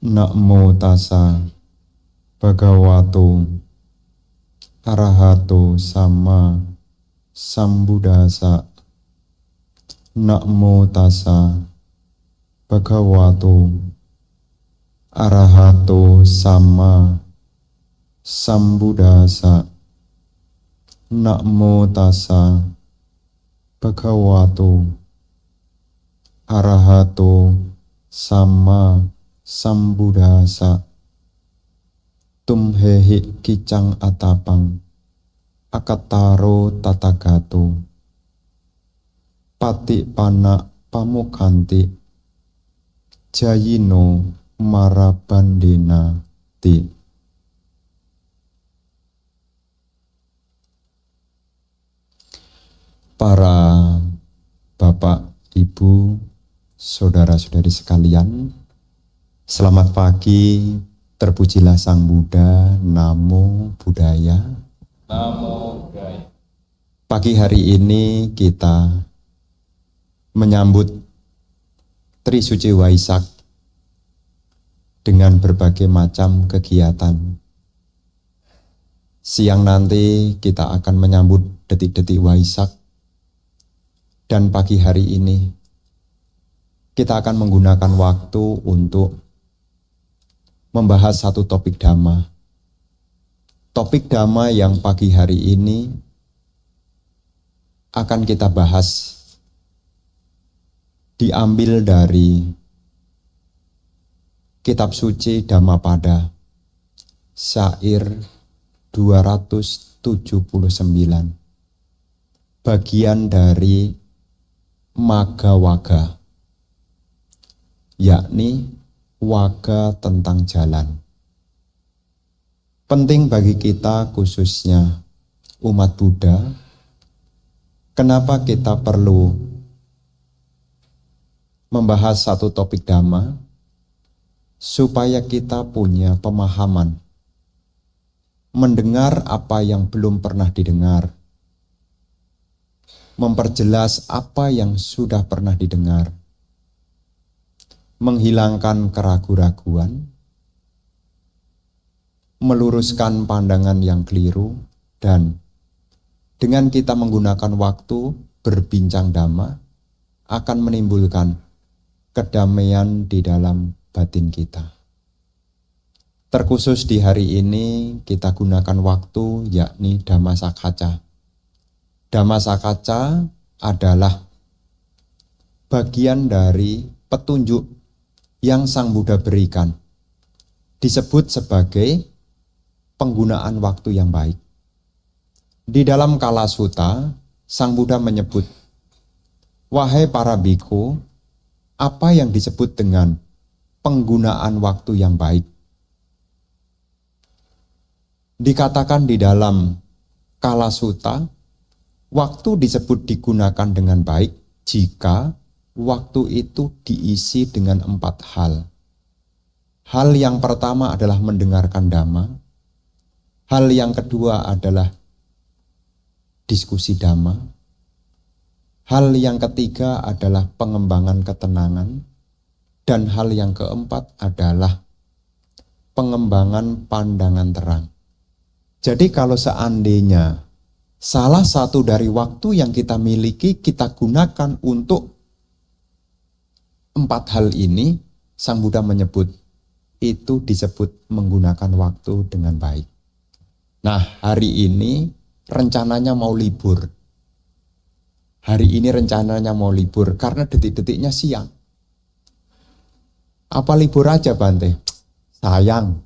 Namo tassa bhagavato arahato sama sambuddhassa. Namo tassa bhagavato arahato sama sambuddhassa. Namo tassa bhagavato arahato sama sambuddhassa. Tumhehi kicang atapang akataro tatagato pati pana pamukhanti jayino marabandena ti. Para bapak, ibu, saudara-saudari sekalian, selamat pagi, terpujilah Sang Buddha, Namo Buddhaya. Namo Buddhaya. Pagi hari ini kita menyambut Trisuci Waisak dengan berbagai macam kegiatan. Siang nanti kita akan menyambut detik-detik Waisak. Dan pagi hari ini kita akan menggunakan waktu untuk membahas satu topik dhamma. Topik dhamma yang pagi hari ini akan kita bahas diambil dari kitab suci Dhammapada, syair 279, bagian dari Magga Waga, yakni waga tentang jalan. Penting bagi kita, khususnya umat Buddha, kenapa kita perlu membahas satu topik dhamma, supaya kita punya pemahaman, mendengar apa yang belum pernah didengar, memperjelas apa yang sudah pernah didengar, menghilangkan keraguan-raguan, meluruskan pandangan yang keliru, dan dengan kita menggunakan waktu berbincang dhamma akan menimbulkan kedamaian di dalam batin kita. Terkhusus di hari ini kita gunakan waktu yakni Dhammasakaca. Dhammasakaca adalah bagian dari petunjuk yang Sang Buddha berikan. Disebut sebagai penggunaan waktu yang baik. Di dalam Kalasutta, Sang Buddha menyebut, wahai para bhikkhu, apa yang disebut dengan penggunaan waktu yang baik? Dikatakan di dalam Kalasutta, waktu disebut digunakan dengan baik jika waktu itu diisi dengan 4 hal. Hal yang pertama adalah mendengarkan dhamma. Hal yang kedua adalah diskusi dhamma. Hal yang ketiga adalah pengembangan ketenangan. Dan hal yang keempat adalah pengembangan pandangan terang. Jadi kalau seandainya salah satu dari waktu yang kita miliki kita gunakan untuk 4 hal ini, Sang Buddha menyebut itu disebut menggunakan waktu dengan baik. Nah, hari ini rencananya mau libur. Hari ini rencananya mau libur karena detik-detiknya siang. Apa libur aja, Bante? Sayang.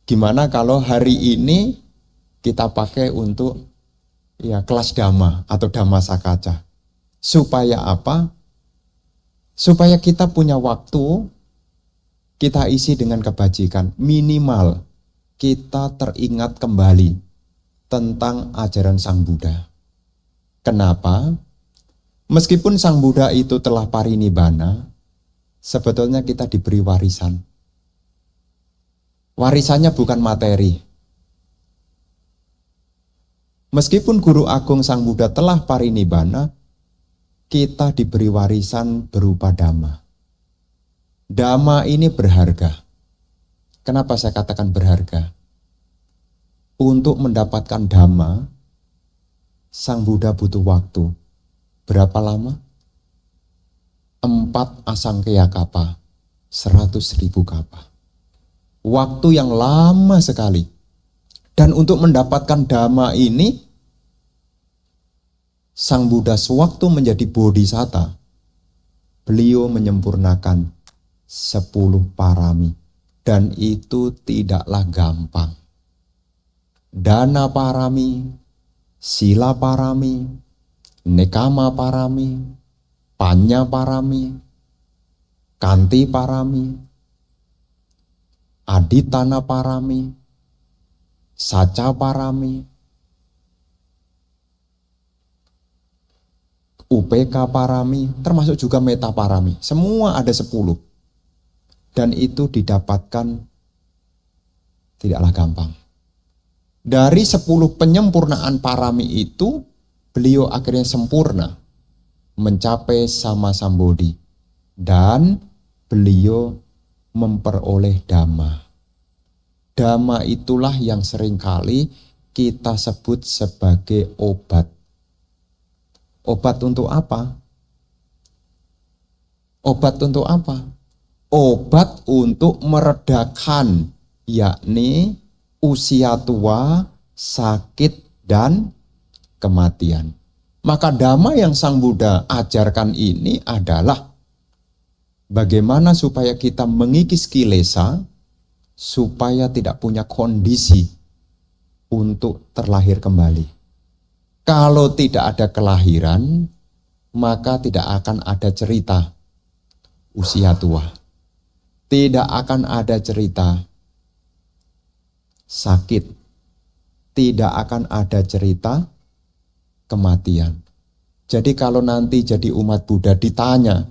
Gimana kalau hari ini kita pakai untuk kelas dhamma atau Dhammasakaca. Supaya apa? Supaya kita punya waktu, kita isi dengan kebajikan. Minimal kita teringat kembali tentang ajaran Sang Buddha. Kenapa? Meskipun Sang Buddha itu telah parinibbana, sebetulnya kita diberi warisan. Warisannya bukan materi. Meskipun Guru Agung Sang Buddha telah parinibbana, kita diberi warisan berupa dhamma. Dhamma ini berharga. Kenapa saya katakan berharga? Untuk mendapatkan Dhamma, Sang Buddha butuh waktu. Berapa lama? 4 asangkaya kapa, 100.000 kapa. Waktu yang lama sekali. Dan untuk mendapatkan Dhamma ini, Sang Buddha sewaktu menjadi bodhisatta, beliau menyempurnakan 10 parami. Dan itu tidaklah gampang. Dana parami, sila parami, nekama parami, panya parami, kanti parami, aditana parami, saca parami, UPK parami, termasuk juga meta parami. Semua ada 10. Dan itu didapatkan tidaklah gampang. Dari 10 penyempurnaan parami itu, beliau akhirnya sempurna mencapai sama sambodhi. Dan beliau memperoleh Dhamma. Dhamma itulah yang seringkali kita sebut sebagai obat. Obat untuk apa? Obat untuk apa? Obat untuk meredakan, yakni usia tua, sakit, dan kematian. Maka Dhamma yang Sang Buddha ajarkan ini adalah bagaimana supaya kita mengikis kilesa, supaya tidak punya kondisi untuk terlahir kembali. Kalau tidak ada kelahiran, maka tidak akan ada cerita usia tua. Tidak akan ada cerita sakit. Tidak akan ada cerita kematian. Jadi kalau nanti jadi umat Buddha ditanya,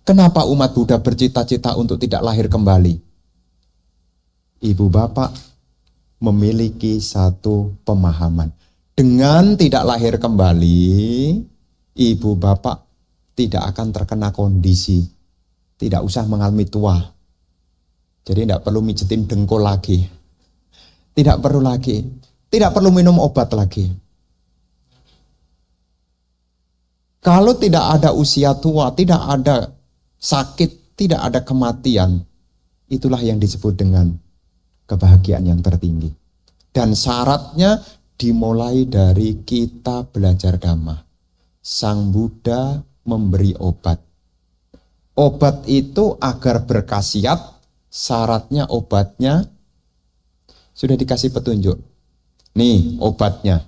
kenapa umat Buddha bercita-cita untuk tidak lahir kembali? Ibu bapak memiliki satu pemahaman. Dengan tidak lahir kembali, ibu bapak tidak akan terkena kondisi. Tidak usah mengalami tua. Jadi tidak perlu mijetin dengkul lagi. Tidak perlu lagi. Tidak perlu minum obat lagi. Kalau tidak ada usia tua, tidak ada sakit, tidak ada kematian, itulah yang disebut dengan kebahagiaan yang tertinggi. Dan syaratnya dimulai dari kita belajar Dhamma. Sang Buddha memberi obat. Obat itu agar berkhasiat, syaratnya obatnya sudah dikasih petunjuk. Nih obatnya.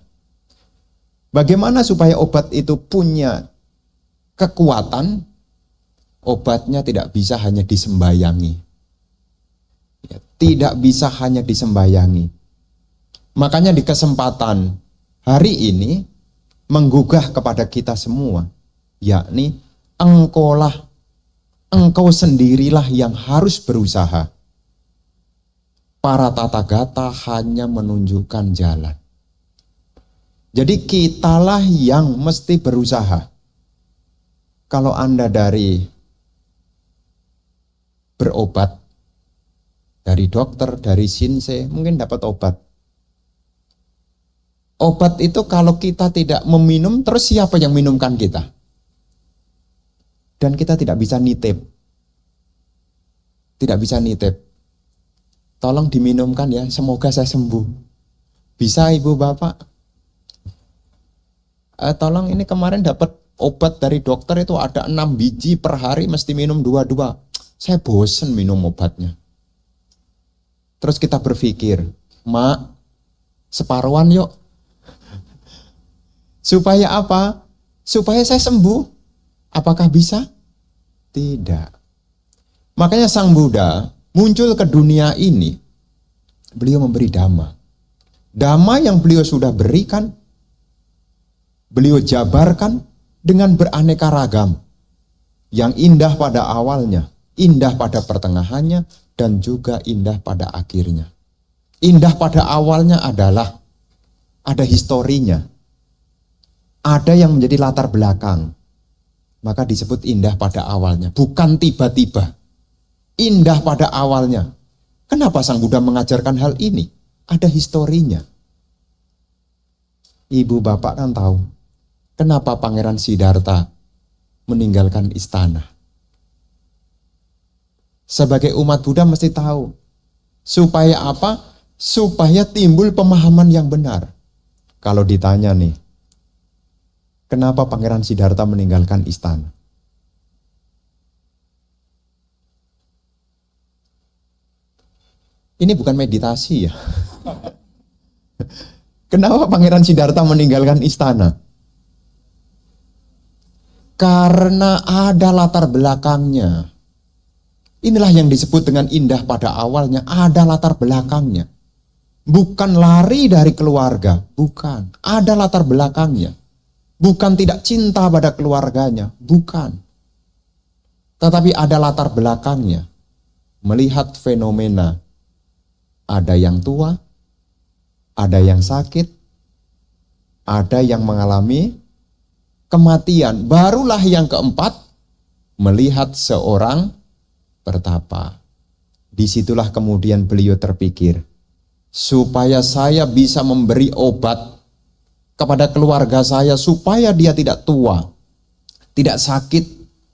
Bagaimana supaya obat itu punya kekuatan? Obatnya tidak bisa hanya disembayangi. Tidak bisa hanya disembayangi. Makanya di kesempatan hari ini menggugah kepada kita semua, yakni engkau sendirilah yang harus berusaha. Para tathagata hanya menunjukkan jalan. Jadi kitalah yang mesti berusaha. Kalau Anda dari berobat, dari dokter, dari shinsei, mungkin dapat obat. Obat itu kalau kita tidak meminum, terus siapa yang minumkan kita? Dan kita tidak bisa nitip. Tidak bisa nitip. Tolong diminumkan ya, semoga saya sembuh. Bisa ibu bapak? Tolong ini kemarin dapat obat dari dokter itu ada 6 biji per hari mesti minum 2-2. Saya bosen minum obatnya. Terus kita berpikir, Mak, separuhan yuk. Supaya apa? Supaya saya sembuh. Apakah bisa? Tidak. Makanya Sang Buddha muncul ke dunia ini, beliau memberi Dhamma. Dhamma yang beliau sudah berikan, beliau jabarkan dengan beraneka ragam. Yang indah pada awalnya, indah pada pertengahannya, dan juga indah pada akhirnya. Indah pada awalnya adalah ada historinya. Ada yang menjadi latar belakang. Maka disebut indah pada awalnya. Bukan tiba-tiba. indah pada awalnya. Kenapa Sang Buddha mengajarkan hal ini? Ada historinya. Ibu bapak kan tahu kenapa Pangeran Siddhartha meninggalkan istana. Sebagai umat Buddha mesti tahu. Supaya apa? Supaya timbul pemahaman yang benar. Kalau ditanya nih, kenapa Pangeran Siddhartha meninggalkan istana? Ini bukan meditasi ya. Kenapa Pangeran Siddhartha meninggalkan istana? Karena ada latar belakangnya. Inilah yang disebut dengan indah pada awalnya, ada latar belakangnya. Bukan lari dari keluarga, bukan. Ada latar belakangnya. Bukan tidak cinta pada keluarganya, bukan. Tetapi ada latar belakangnya. Melihat fenomena, ada yang tua, ada yang sakit, ada yang mengalami kematian. Barulah yang keempat, melihat seorang bertapa. Disitulah kemudian beliau terpikir, supaya saya bisa memberi obat kepada keluarga saya, supaya dia tidak tua, tidak sakit,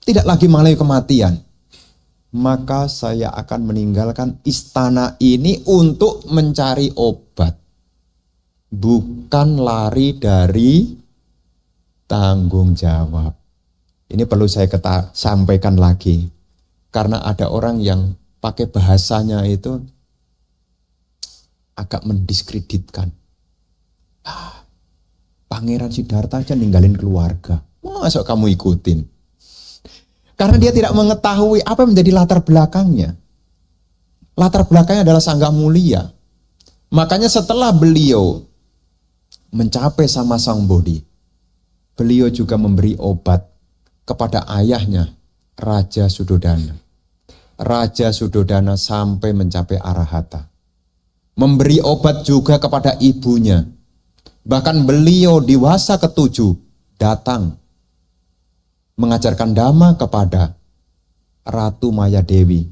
tidak lagi mengalami kematian. Maka saya akan meninggalkan istana ini untuk mencari obat. Bukan lari dari tanggung jawab. Ini perlu saya sampaikan lagi. Karena ada orang yang pakai bahasanya itu agak mendiskreditkan. Pangeran Siddhartha aja ninggalin keluarga. Masa kamu ikutin? Karena dia tidak mengetahui apa yang menjadi latar belakangnya. Latar belakangnya adalah Sangga Mulia. Makanya setelah beliau mencapai sama Sang Bodhi, beliau juga memberi obat kepada ayahnya, Raja Sudodana. Raja Sudodana sampai mencapai arahata. Memberi obat juga kepada ibunya. Bahkan beliau di wasa ke-7 datang mengajarkan dhamma kepada Ratu Maya Dewi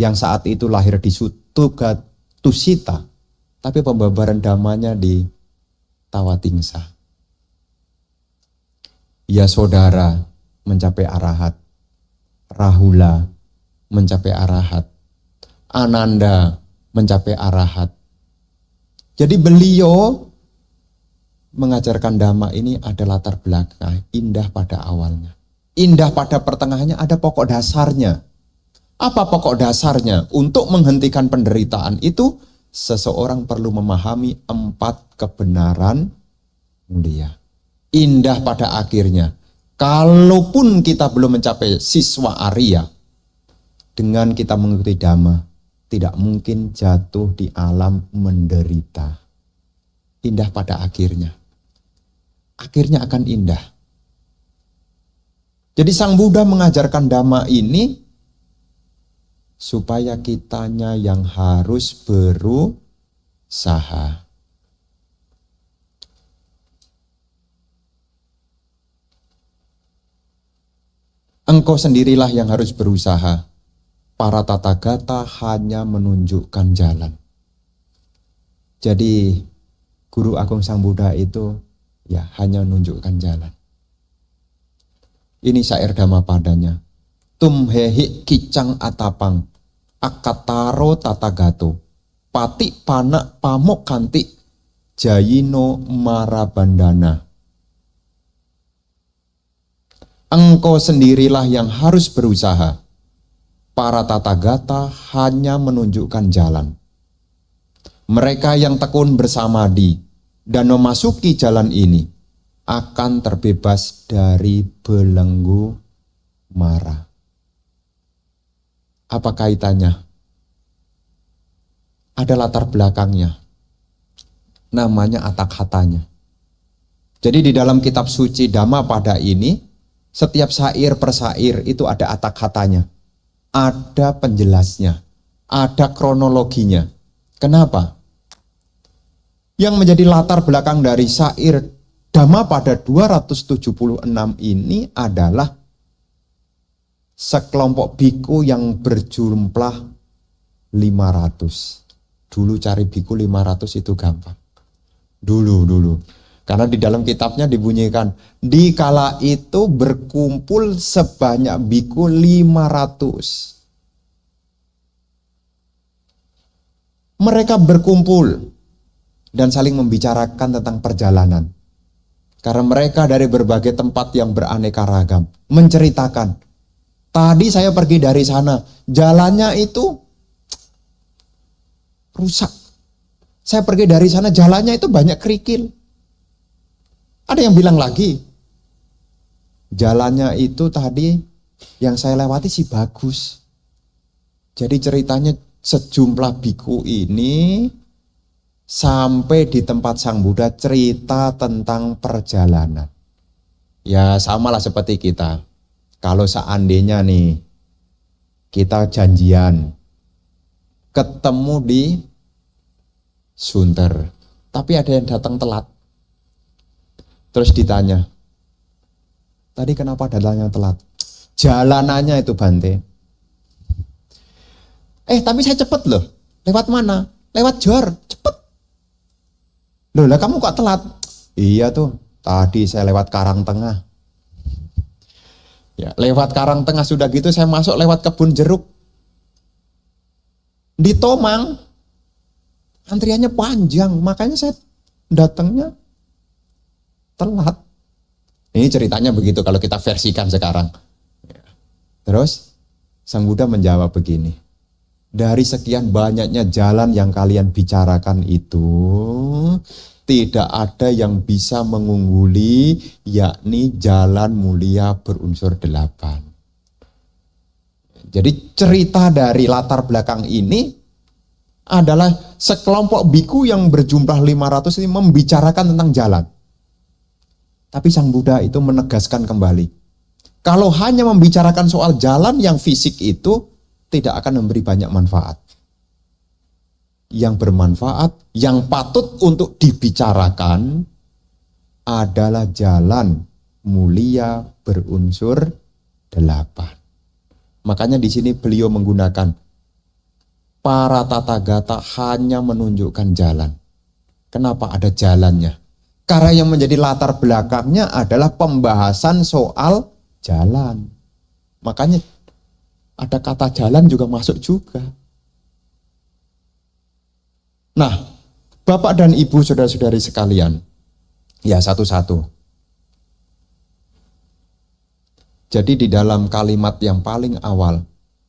yang saat itu lahir di Sutuga Tusita, tapi pembabaran dhammanya di Tawatingsa. Ya saudara mencapai arahat, Rahula mencapai arahat, Ananda mencapai arahat. Jadi beliau mengajarkan dhamma ini ada latar belakang, indah pada awalnya. Indah pada pertengahannya, ada pokok dasarnya. Apa pokok dasarnya? Untuk menghentikan penderitaan itu, seseorang perlu memahami 4 kebenaran mulia. Indah pada akhirnya. Kalaupun kita belum mencapai siswa Arya, dengan kita mengikuti dhamma, tidak mungkin jatuh di alam menderita. Indah pada akhirnya. Akhirnya akan indah. Jadi Sang Buddha mengajarkan dhamma ini supaya kitanya yang harus berusaha. Engkau sendirilah yang harus berusaha. Para tathagata hanya menunjukkan jalan. Jadi Guru Agung Sang Buddha itu ya hanya menunjukkan jalan. Ini syair Dhammapadanya. Tumhehi kicang atapang akataro tatagato pati panak pamok kanti jayino marabandana. Engkau sendirilah yang harus berusaha. Para tathagata hanya menunjukkan jalan. Mereka yang tekun bersamadi dan memasuki jalan ini akan terbebas dari belenggu mara. Apa kaitannya? Ada latar belakangnya. Namanya atakhatanya. Jadi di dalam kitab suci Dhammapada ini, setiap syair per syair itu ada atakhatanya. Ada penjelasnya. Ada kronologinya. Kenapa? Yang menjadi latar belakang dari syair Dhammapada 276 ini adalah sekelompok biku yang berjumlah 500. Dulu cari biku 500 itu gampang. Dulu. Karena di dalam kitabnya dibunyikan, di kala itu berkumpul sebanyak biku 500. Mereka berkumpul dan saling membicarakan tentang perjalanan. Karena mereka dari berbagai tempat yang beraneka ragam. Menceritakan, tadi saya pergi dari sana, jalannya itu rusak. Saya pergi dari sana, jalannya itu banyak kerikil. Ada yang bilang lagi, jalannya itu tadi yang saya lewati sih bagus. Jadi ceritanya sejumlah biku ini sampai di tempat Sang Buddha cerita tentang perjalanan. Ya samalah seperti kita. Kalau seandainya nih kita janjian ketemu di Sunter, tapi ada yang datang telat. Terus ditanya, tadi kenapa datangnya telat? Jalanannya itu Bante. Tapi saya cepet loh. Lewat mana? Lewat Jor, cepet. Loh lah kamu kok telat? Iya tuh, tadi saya lewat Karangtengah. Ya, lewat Karangtengah sudah gitu saya masuk lewat kebun jeruk. Di Tomang, antriannya panjang, makanya saya datangnya telat. Ini ceritanya begitu kalau kita versikan sekarang. Terus Sang Buddha menjawab begini, dari sekian banyaknya jalan yang kalian bicarakan itu, tidak ada yang bisa mengungguli, yakni jalan mulia berunsur 8. Jadi cerita dari latar belakang ini adalah sekelompok biku yang berjumlah 500 ini membicarakan tentang jalan. Tapi Sang Buddha itu menegaskan kembali, kalau hanya membicarakan soal jalan yang fisik itu tidak akan memberi banyak manfaat. Yang bermanfaat, yang patut untuk dibicarakan adalah jalan mulia berunsur 8. Makanya di sini beliau menggunakan para tathagata hanya menunjukkan jalan. Kenapa ada jalannya? Karena yang menjadi latar belakangnya adalah pembahasan soal jalan. Makanya ada kata jalan juga masuk juga. Nah, Bapak dan Ibu saudara-saudari sekalian, ya satu-satu. Jadi di dalam kalimat yang paling awal,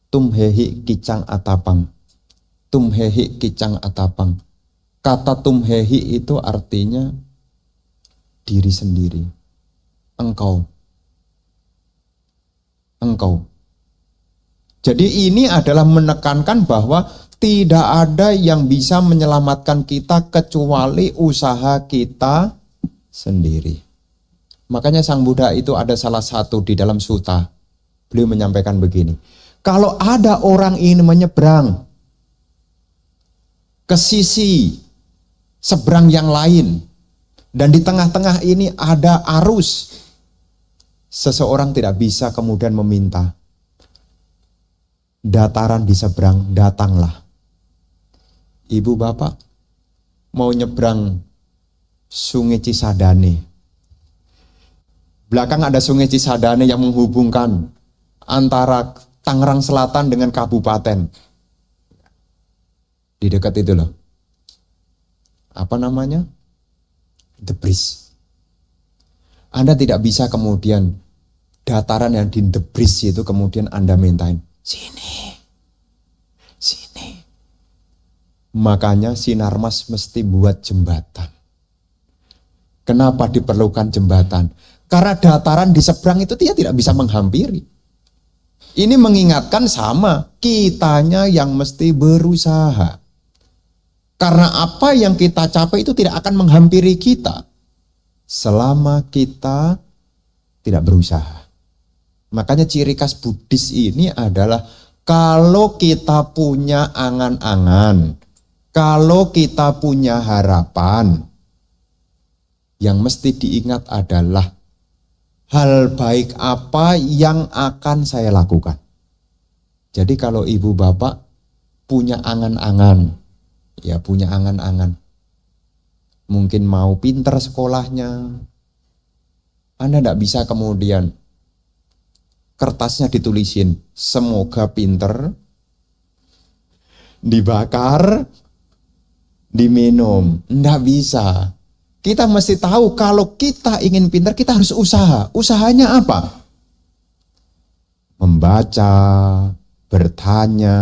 tumhehi kicang atapang. Tumhehi kicang atapang. Kata tumhehi itu artinya diri sendiri. Engkau. Jadi ini adalah menekankan bahwa tidak ada yang bisa menyelamatkan kita kecuali usaha kita sendiri. Makanya Sang Buddha itu ada salah satu di dalam sutta. Beliau menyampaikan begini. Kalau ada orang ingin menyeberang ke sisi seberang yang lain, dan di tengah-tengah ini ada arus, seseorang tidak bisa kemudian meminta, dataran di seberang, datanglah. Ibu bapak mau nyebrang Sungai Cisadane. Belakang ada Sungai Cisadane yang menghubungkan antara Tangerang Selatan dengan kabupaten. Di dekat itu loh. Apa namanya? The Bridge. Anda tidak bisa kemudian dataran yang di The Bridge itu kemudian Anda mintain, sini. Makanya Sinarmas mesti buat jembatan. Kenapa diperlukan jembatan? Karena dataran di seberang itu dia tidak bisa menghampiri. Ini mengingatkan sama, kitanya yang mesti berusaha. Karena apa yang kita capai itu tidak akan menghampiri kita selama kita tidak berusaha. Makanya ciri khas Buddhis ini adalah kalau kita punya angan-angan, kalau kita punya harapan, yang mesti diingat adalah hal baik apa yang akan saya lakukan. Jadi kalau ibu bapak punya angan-angan, ya punya angan-angan, mungkin mau pinter sekolahnya, Anda tidak bisa kemudian kertasnya ditulisin, semoga pinter, dibakar, diminum. Tidak bisa. Kita mesti tahu kalau kita ingin pinter, kita harus usaha. Usahanya apa? Membaca, bertanya.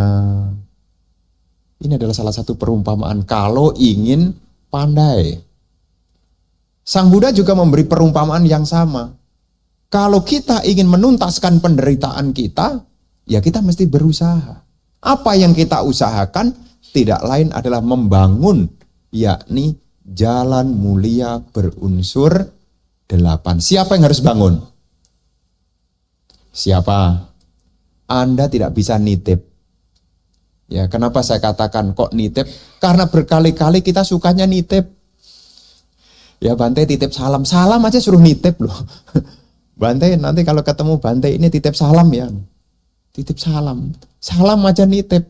Ini adalah salah satu perumpamaan kalau ingin pandai. Sang Buddha juga memberi perumpamaan yang sama. Kalau kita ingin menuntaskan penderitaan kita, ya kita mesti berusaha. Apa yang kita usahakan tidak lain adalah membangun, yakni jalan mulia berunsur 8. Siapa yang harus bangun? Siapa? Anda tidak bisa nitip. Ya, kenapa saya katakan kok nitip? Karena berkali-kali kita sukanya nitip. Ya, Bante titip salam. Salam aja suruh nitip loh. Bante nanti kalau ketemu Bante ini titip salam ya. Titip salam. Salam aja nitip.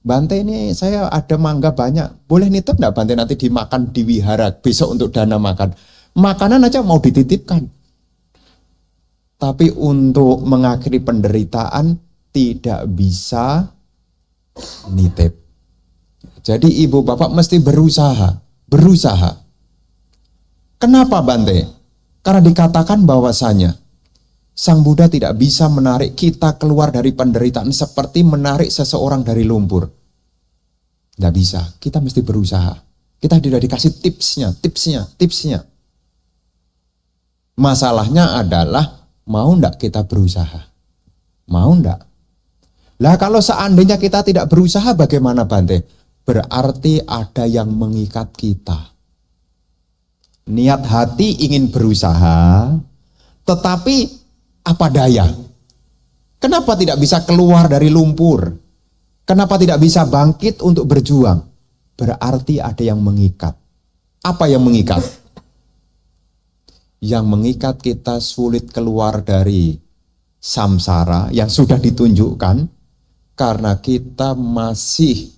Bante ini saya ada mangga banyak. Boleh nitip enggak Bante nanti dimakan di wihara besok untuk dana makan. Makanan aja mau dititipkan. Tapi untuk mengakhiri penderitaan tidak bisa nitip. Jadi ibu bapak mesti berusaha. Kenapa Bante? Karena dikatakan bahwasanya Sang Buddha tidak bisa menarik kita keluar dari penderitaan seperti menarik seseorang dari lumpur. Tidak bisa, kita mesti berusaha. Kita sudah dikasih tipsnya. Masalahnya adalah mau enggak kita berusaha? Mau enggak? Lah kalau seandainya kita tidak berusaha bagaimana Bante? Berarti ada yang mengikat kita. Niat hati ingin berusaha, tetapi apa daya? Kenapa tidak bisa keluar dari lumpur? Kenapa tidak bisa bangkit untuk berjuang? Berarti ada yang mengikat. Apa yang mengikat? Yang mengikat kita sulit keluar dari samsara yang sudah ditunjukkan karena kita masih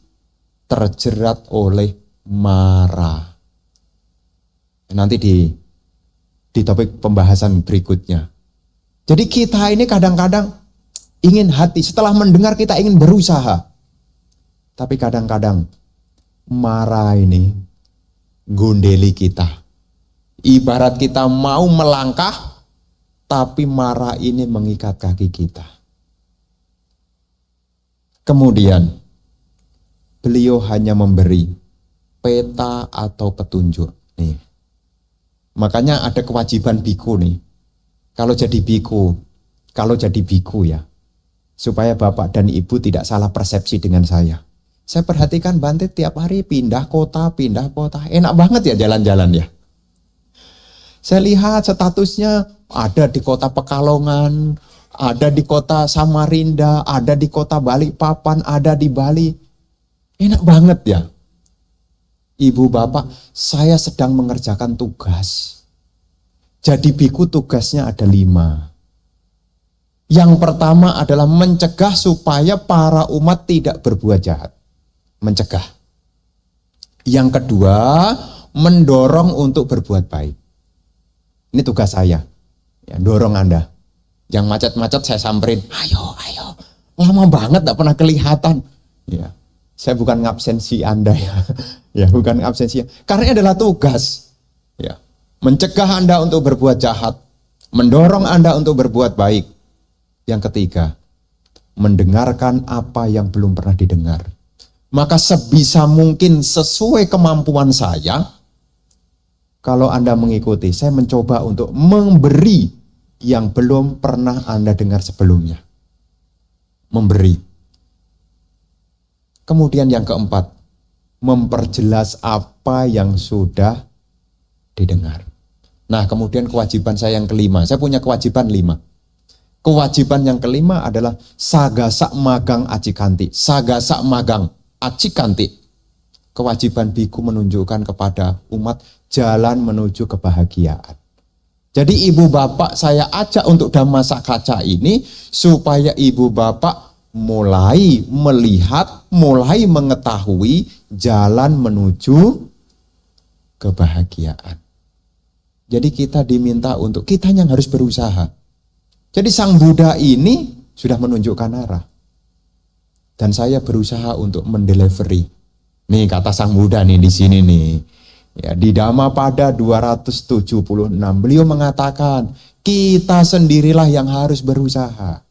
terjerat oleh mara. Nanti di topik pembahasan berikutnya. Jadi kita ini kadang-kadang ingin hati, setelah mendengar kita ingin berusaha. Tapi kadang-kadang mara ini gundeli kita. Ibarat kita mau melangkah, tapi mara ini mengikat kaki kita. Kemudian, beliau hanya memberi peta atau petunjuk. Nih. Makanya ada kewajiban biku nih. Kalau jadi biku ya, supaya bapak dan ibu tidak salah persepsi dengan saya. Saya perhatikan Bante tiap hari pindah kota. Enak banget ya jalan-jalan ya. Saya lihat statusnya ada di kota Pekalongan, ada di kota Samarinda, ada di kota Balikpapan, ada di Bali. Enak banget ya. Ibu bapak, saya sedang mengerjakan tugas. Jadi biku tugasnya ada 5. Yang pertama adalah mencegah supaya para umat tidak berbuat jahat. Mencegah. Yang kedua, mendorong untuk berbuat baik. Ini tugas saya. Ya, dorong Anda. Yang macet-macet saya samperin. Ayo. Lama banget gak pernah kelihatan. Ya. Saya bukan ngabsensi Anda ya. Ya, bukan ngabsensi. Karena ini adalah tugas. Ya. Mencegah Anda untuk berbuat jahat. Mendorong Anda untuk berbuat baik. Yang ketiga, mendengarkan apa yang belum pernah didengar. Maka sebisa mungkin sesuai kemampuan saya, kalau Anda mengikuti, saya mencoba untuk memberi yang belum pernah Anda dengar sebelumnya. Memberi. Kemudian yang keempat, memperjelas apa yang sudah didengar. Nah, kemudian kewajiban saya yang kelima. Saya punya kewajiban 5. Kewajiban yang kelima adalah sagasa magang acikanti. Sagasa magang acikanti. Kewajiban biku menunjukkan kepada umat jalan menuju kebahagiaan. Jadi ibu bapak saya ajak untuk Dhammasakaca ini supaya ibu bapak mulai melihat, mulai mengetahui jalan menuju kebahagiaan. Jadi kita diminta untuk, kita yang harus berusaha. Jadi Sang Buddha ini sudah menunjukkan arah. Dan saya berusaha untuk mendelivery. Nih kata Sang Buddha nih di sini nih. Ya, di Dhammapada 276 beliau mengatakan, kita sendirilah yang harus berusaha.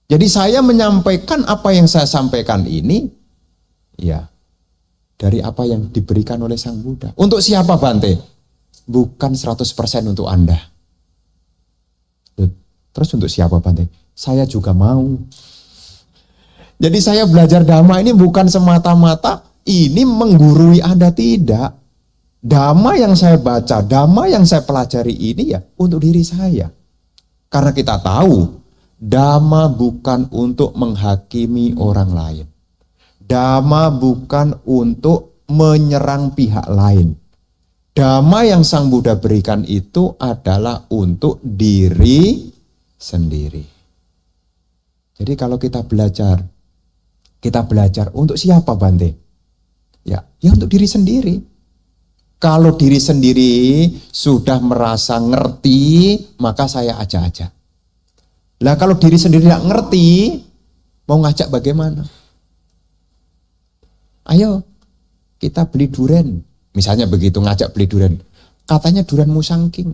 Jadi saya menyampaikan apa yang saya sampaikan ini, ya, dari apa yang diberikan oleh Sang Buddha. Untuk siapa Bante? Bukan 100% untuk Anda. Terus untuk siapa Bante? Saya juga mau. Jadi saya belajar Dhamma ini bukan semata-mata ini menggurui Anda, tidak. Dhamma yang saya baca, Dhamma yang saya pelajari ini ya untuk diri saya. Karena kita tahu, Dhamma bukan untuk menghakimi orang lain. Dhamma bukan untuk menyerang pihak lain. Dhamma yang Sang Buddha berikan itu adalah untuk diri sendiri. Jadi kalau kita belajar untuk siapa Bante? Ya untuk diri sendiri. Kalau diri sendiri sudah merasa ngerti, maka saya ajak-ajak. Lah kalau diri sendiri tidak ngerti, mau ngajak bagaimana? Ayo kita beli duren. Misalnya begitu ngajak beli duren. Katanya duren musangking.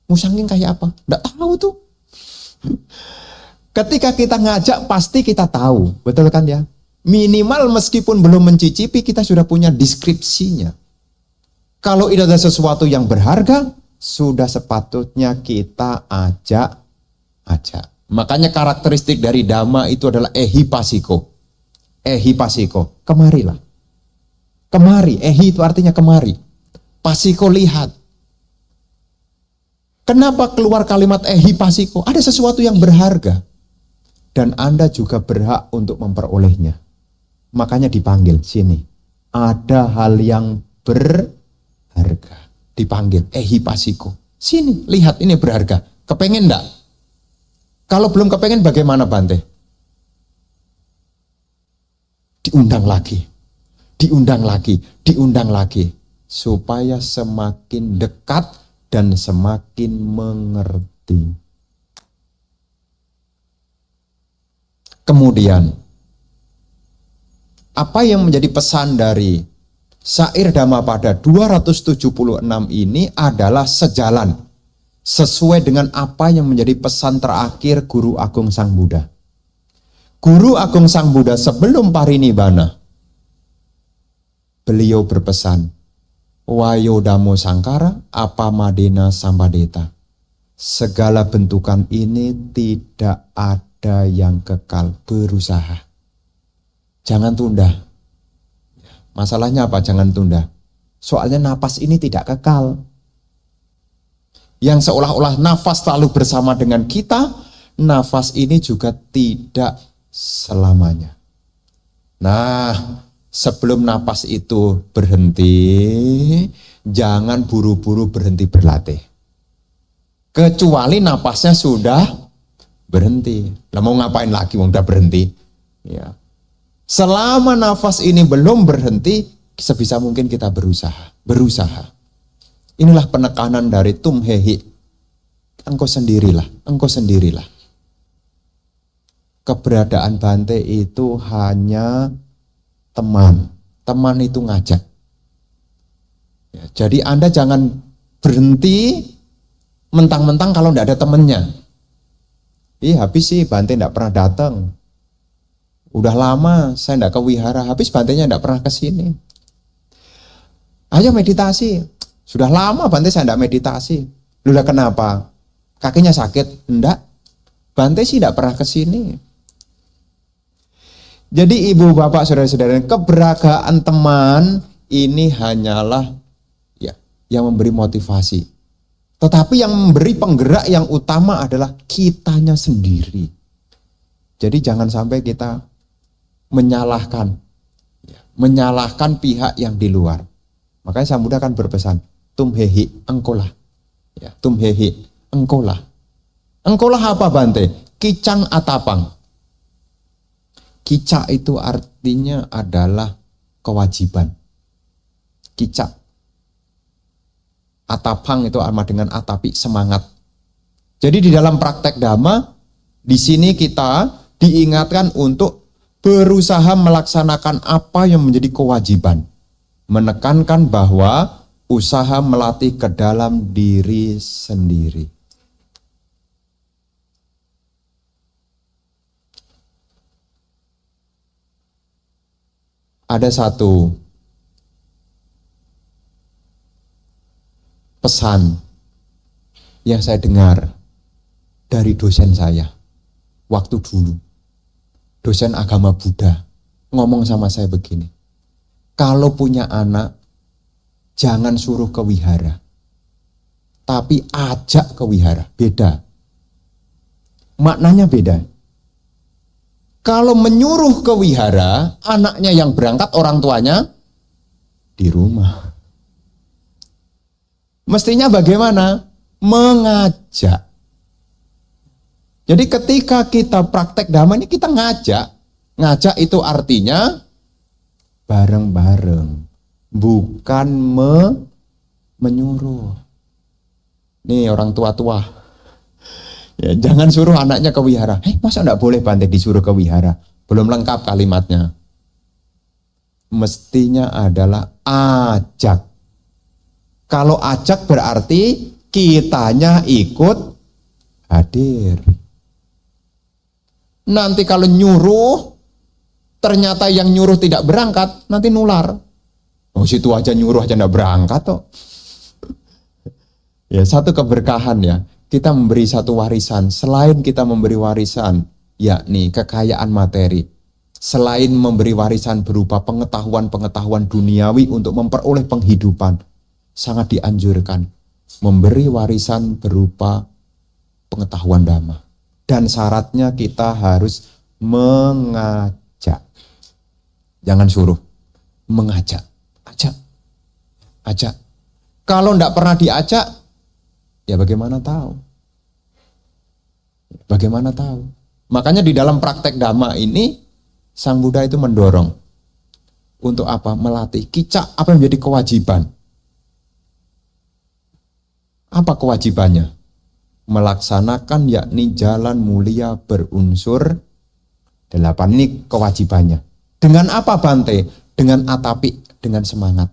Musangking kayak apa? Tidak tahu tuh. Ketika kita ngajak pasti kita tahu. Betul kan ya? Minimal meskipun belum mencicipi kita sudah punya deskripsinya. Kalau itu ada sesuatu yang berharga, sudah sepatutnya kita ajak. Makanya karakteristik dari Dhamma itu adalah ehipasiko. Ehipasiko, kemarilah. Kemari, ehi itu artinya kemari. Pasiko lihat. Kenapa keluar kalimat ehipasiko? Ada sesuatu yang berharga. Dan Anda juga berhak untuk memperolehnya. Makanya dipanggil, sini. Ada hal yang berharga. Dipanggil, ehipasiko. Sini, lihat ini berharga. Kepengen enggak? Kalau belum kepengen bagaimana Bante? Diundang lagi. Supaya semakin dekat dan semakin mengerti. Kemudian, apa yang menjadi pesan dari syair Dhammapada 276 ini adalah sejalan. Sesuai dengan apa yang menjadi pesan terakhir Guru Agung Sang Buddha. Guru Agung Sang Buddha sebelum parinibbana, beliau berpesan, Wayo Dhammo Sangkara Apamadena Sampadeta. Segala bentukan ini tidak ada yang kekal, berusaha. Jangan tunda. Masalahnya apa? Jangan tunda. Soalnya napas ini tidak kekal. Yang seolah-olah nafas selalu bersama dengan kita, nafas ini juga tidak selamanya. Nah, sebelum nafas itu berhenti, jangan buru-buru berhenti berlatih. Kecuali nafasnya sudah berhenti. Lah mau ngapain lagi, udah berhenti? Ya. Selama nafas ini belum berhenti, sebisa mungkin kita berusaha. Inilah penekanan dari tumhehi. Engkau sendirilah. Keberadaan Bante itu hanya teman. Teman itu ngajak. Ya, jadi Anda jangan berhenti mentang-mentang kalau tidak ada temannya. Habis sih Bante tidak pernah datang. Udah lama saya tidak ke wihara, habis Bantenya tidak pernah ke sini. Ayo meditasi. Sudah lama Bante saya tidak meditasi. Lulah kenapa? Kakinya sakit? Enggak. Bante sih tidak pernah ke sini. Jadi ibu bapak saudara-saudara, keberadaan teman ini hanyalah ya yang memberi motivasi. Tetapi yang memberi penggerak yang utama adalah kitanya sendiri. Jadi jangan sampai kita menyalahkan pihak yang di luar. Makanya Sang Buddha kan berpesan, tumhehi engkolah. Ya, tumhehi engkolah. Engkolah apa Bante? Kicang atapang. Kicak itu artinya adalah kewajiban. Kicak. Atapang itu sama dengan atapi, semangat. Jadi di dalam praktek dhamma, di sini kita diingatkan untuk berusaha melaksanakan apa yang menjadi kewajiban. Menekankan bahwa usaha melatih ke dalam diri sendiri. Ada satu pesan yang saya dengar dari dosen saya waktu dulu. Dosen agama Buddha ngomong sama saya begini. Kalau punya anak, jangan suruh ke wihara. Tapi ajak ke wihara. Beda. Maknanya beda. Kalau menyuruh ke wihara, anaknya yang berangkat, orang tuanya di rumah. Mestinya bagaimana? Mengajak. Jadi ketika kita praktek dhamma ini kita ngajak. Ngajak itu artinya bareng-bareng. Bukan menyuruh. Nih orang tua-tua. Ya, jangan suruh anaknya ke wihara. Masa enggak boleh Bante disuruh ke wihara? Belum lengkap kalimatnya. Mestinya adalah ajak. Kalau ajak berarti kitanya ikut hadir. Nanti kalau nyuruh, ternyata yang nyuruh tidak berangkat, nanti nular. Oh situ aja nyuruh aja enggak berangkat toh. Ya satu keberkahan ya. Kita memberi satu warisan, selain kita memberi warisan, yakni kekayaan materi, selain memberi warisan berupa pengetahuan-pengetahuan duniawi untuk memperoleh penghidupan, sangat dianjurkan memberi warisan berupa pengetahuan dhamma. Dan syaratnya kita harus mengajak. Jangan suruh, mengajak. Ajak. Kalau tidak pernah diajak, ya bagaimana tahu? Bagaimana tahu? Makanya di dalam praktek dhamma ini Sang Buddha itu mendorong untuk apa? Melatih kicak apa yang menjadi kewajiban. Apa kewajibannya? Melaksanakan yakni jalan mulia berunsur 8. Ini kewajibannya. Dengan apa Bante? Dengan atapi, dengan semangat.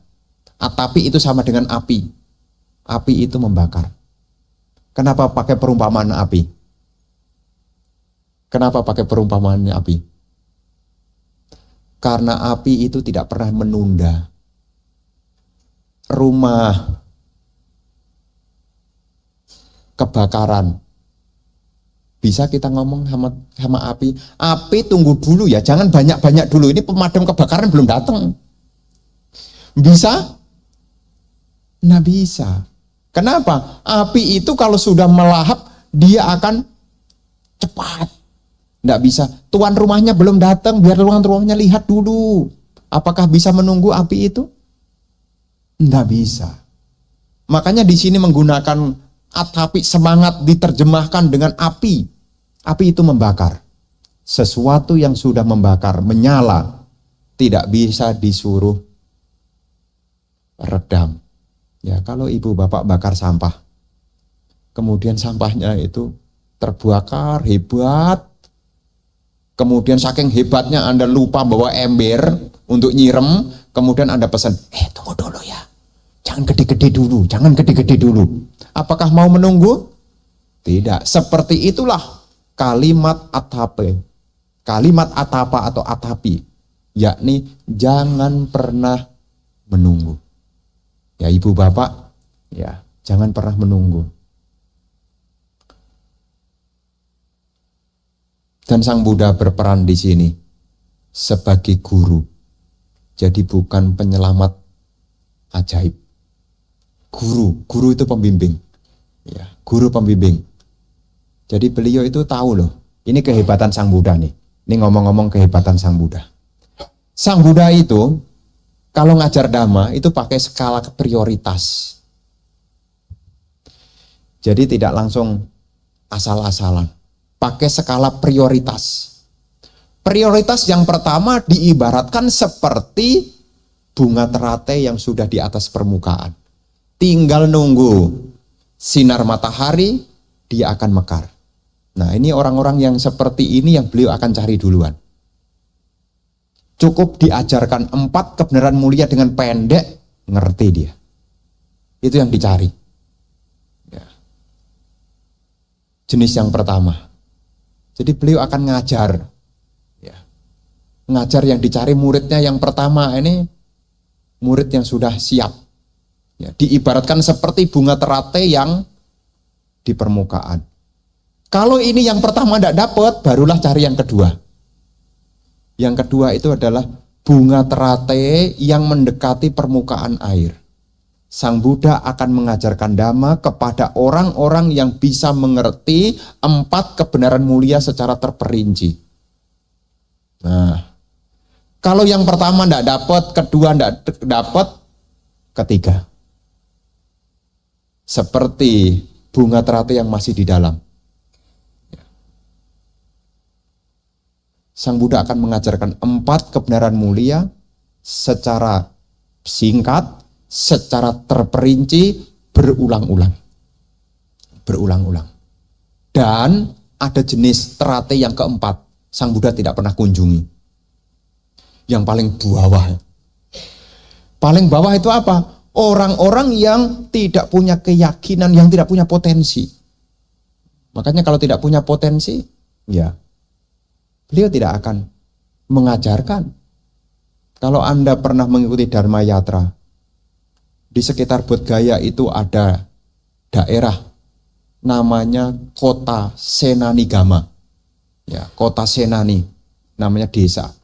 Atapi itu sama dengan api. Api itu membakar. Kenapa pakai perumpamaan api? Kenapa pakai perumpamaan api? Karena api itu tidak pernah menunda. Rumah kebakaran. Bisa kita ngomong sama api. Api tunggu dulu ya, jangan banyak-banyak dulu. Ini pemadam kebakaran belum datang. Bisa? Nggak bisa. Kenapa? Api itu kalau sudah melahap, dia akan cepat. Nggak bisa. Tuan rumahnya belum datang, biar tuan rumahnya lihat dulu. Apakah bisa menunggu api itu? Nggak bisa. Makanya di sini menggunakan atapi, semangat diterjemahkan dengan api. Api itu membakar. Sesuatu yang sudah membakar, menyala, tidak bisa disuruh redam. Ya, kalau ibu bapak bakar sampah, kemudian sampahnya itu terbakar hebat, kemudian saking hebatnya Anda lupa bawa ember untuk nyirem, kemudian Anda pesan, tunggu dulu ya, jangan gede-gede dulu. Apakah mau menunggu? Tidak. Seperti itulah kalimat atape, kalimat atapa atau atapi, yakni jangan pernah menunggu. Ya ibu bapak, ya jangan pernah menunggu. Dan Sang Buddha berperan di sini sebagai guru. Jadi bukan penyelamat ajaib. Guru itu pembimbing. Ya, guru pembimbing. Jadi beliau itu tahu loh, ini kehebatan Sang Buddha nih. Ini ngomong-ngomong kehebatan Sang Buddha. Sang Buddha itu kalau ngajar dhamma itu pakai skala prioritas. Jadi tidak langsung asal-asalan. Pakai skala prioritas. Prioritas yang pertama diibaratkan seperti bunga teratai yang sudah di atas permukaan. Tinggal nunggu sinar matahari, dia akan mekar. Nah, ini orang-orang yang seperti ini yang beliau akan cari duluan. Cukup diajarkan 4 kebenaran mulia dengan pendek, ngerti dia. Itu yang dicari. Ya. Jenis yang pertama. Jadi beliau akan ngajar. Ya. Ngajar yang dicari muridnya yang pertama ini, murid yang sudah siap. Ya, diibaratkan seperti bunga teratai yang di permukaan. Kalau ini yang pertama tidak dapat, barulah cari yang kedua. Yang kedua itu adalah bunga teratai yang mendekati permukaan air. Sang Buddha akan mengajarkan Dhamma kepada orang-orang yang bisa mengerti 4 kebenaran mulia secara terperinci. Nah, kalau yang pertama tidak dapat, kedua tidak dapat, ketiga. Seperti bunga teratai yang masih di dalam. Sang Buddha akan mengajarkan 4 kebenaran mulia secara singkat, secara terperinci, berulang-ulang. Berulang-ulang. Dan ada jenis teratai yang keempat, Sang Buddha tidak pernah kunjungi. Yang paling bawah. Paling bawah itu apa? Orang-orang yang tidak punya keyakinan, yang tidak punya potensi. Makanya kalau tidak punya potensi, ya beliau tidak akan mengajarkan. Kalau Anda pernah mengikuti Dharma Yatra, di sekitar Bodh Gaya itu ada daerah namanya Kota Senanigama. Ya, Kota Senani, namanya desa.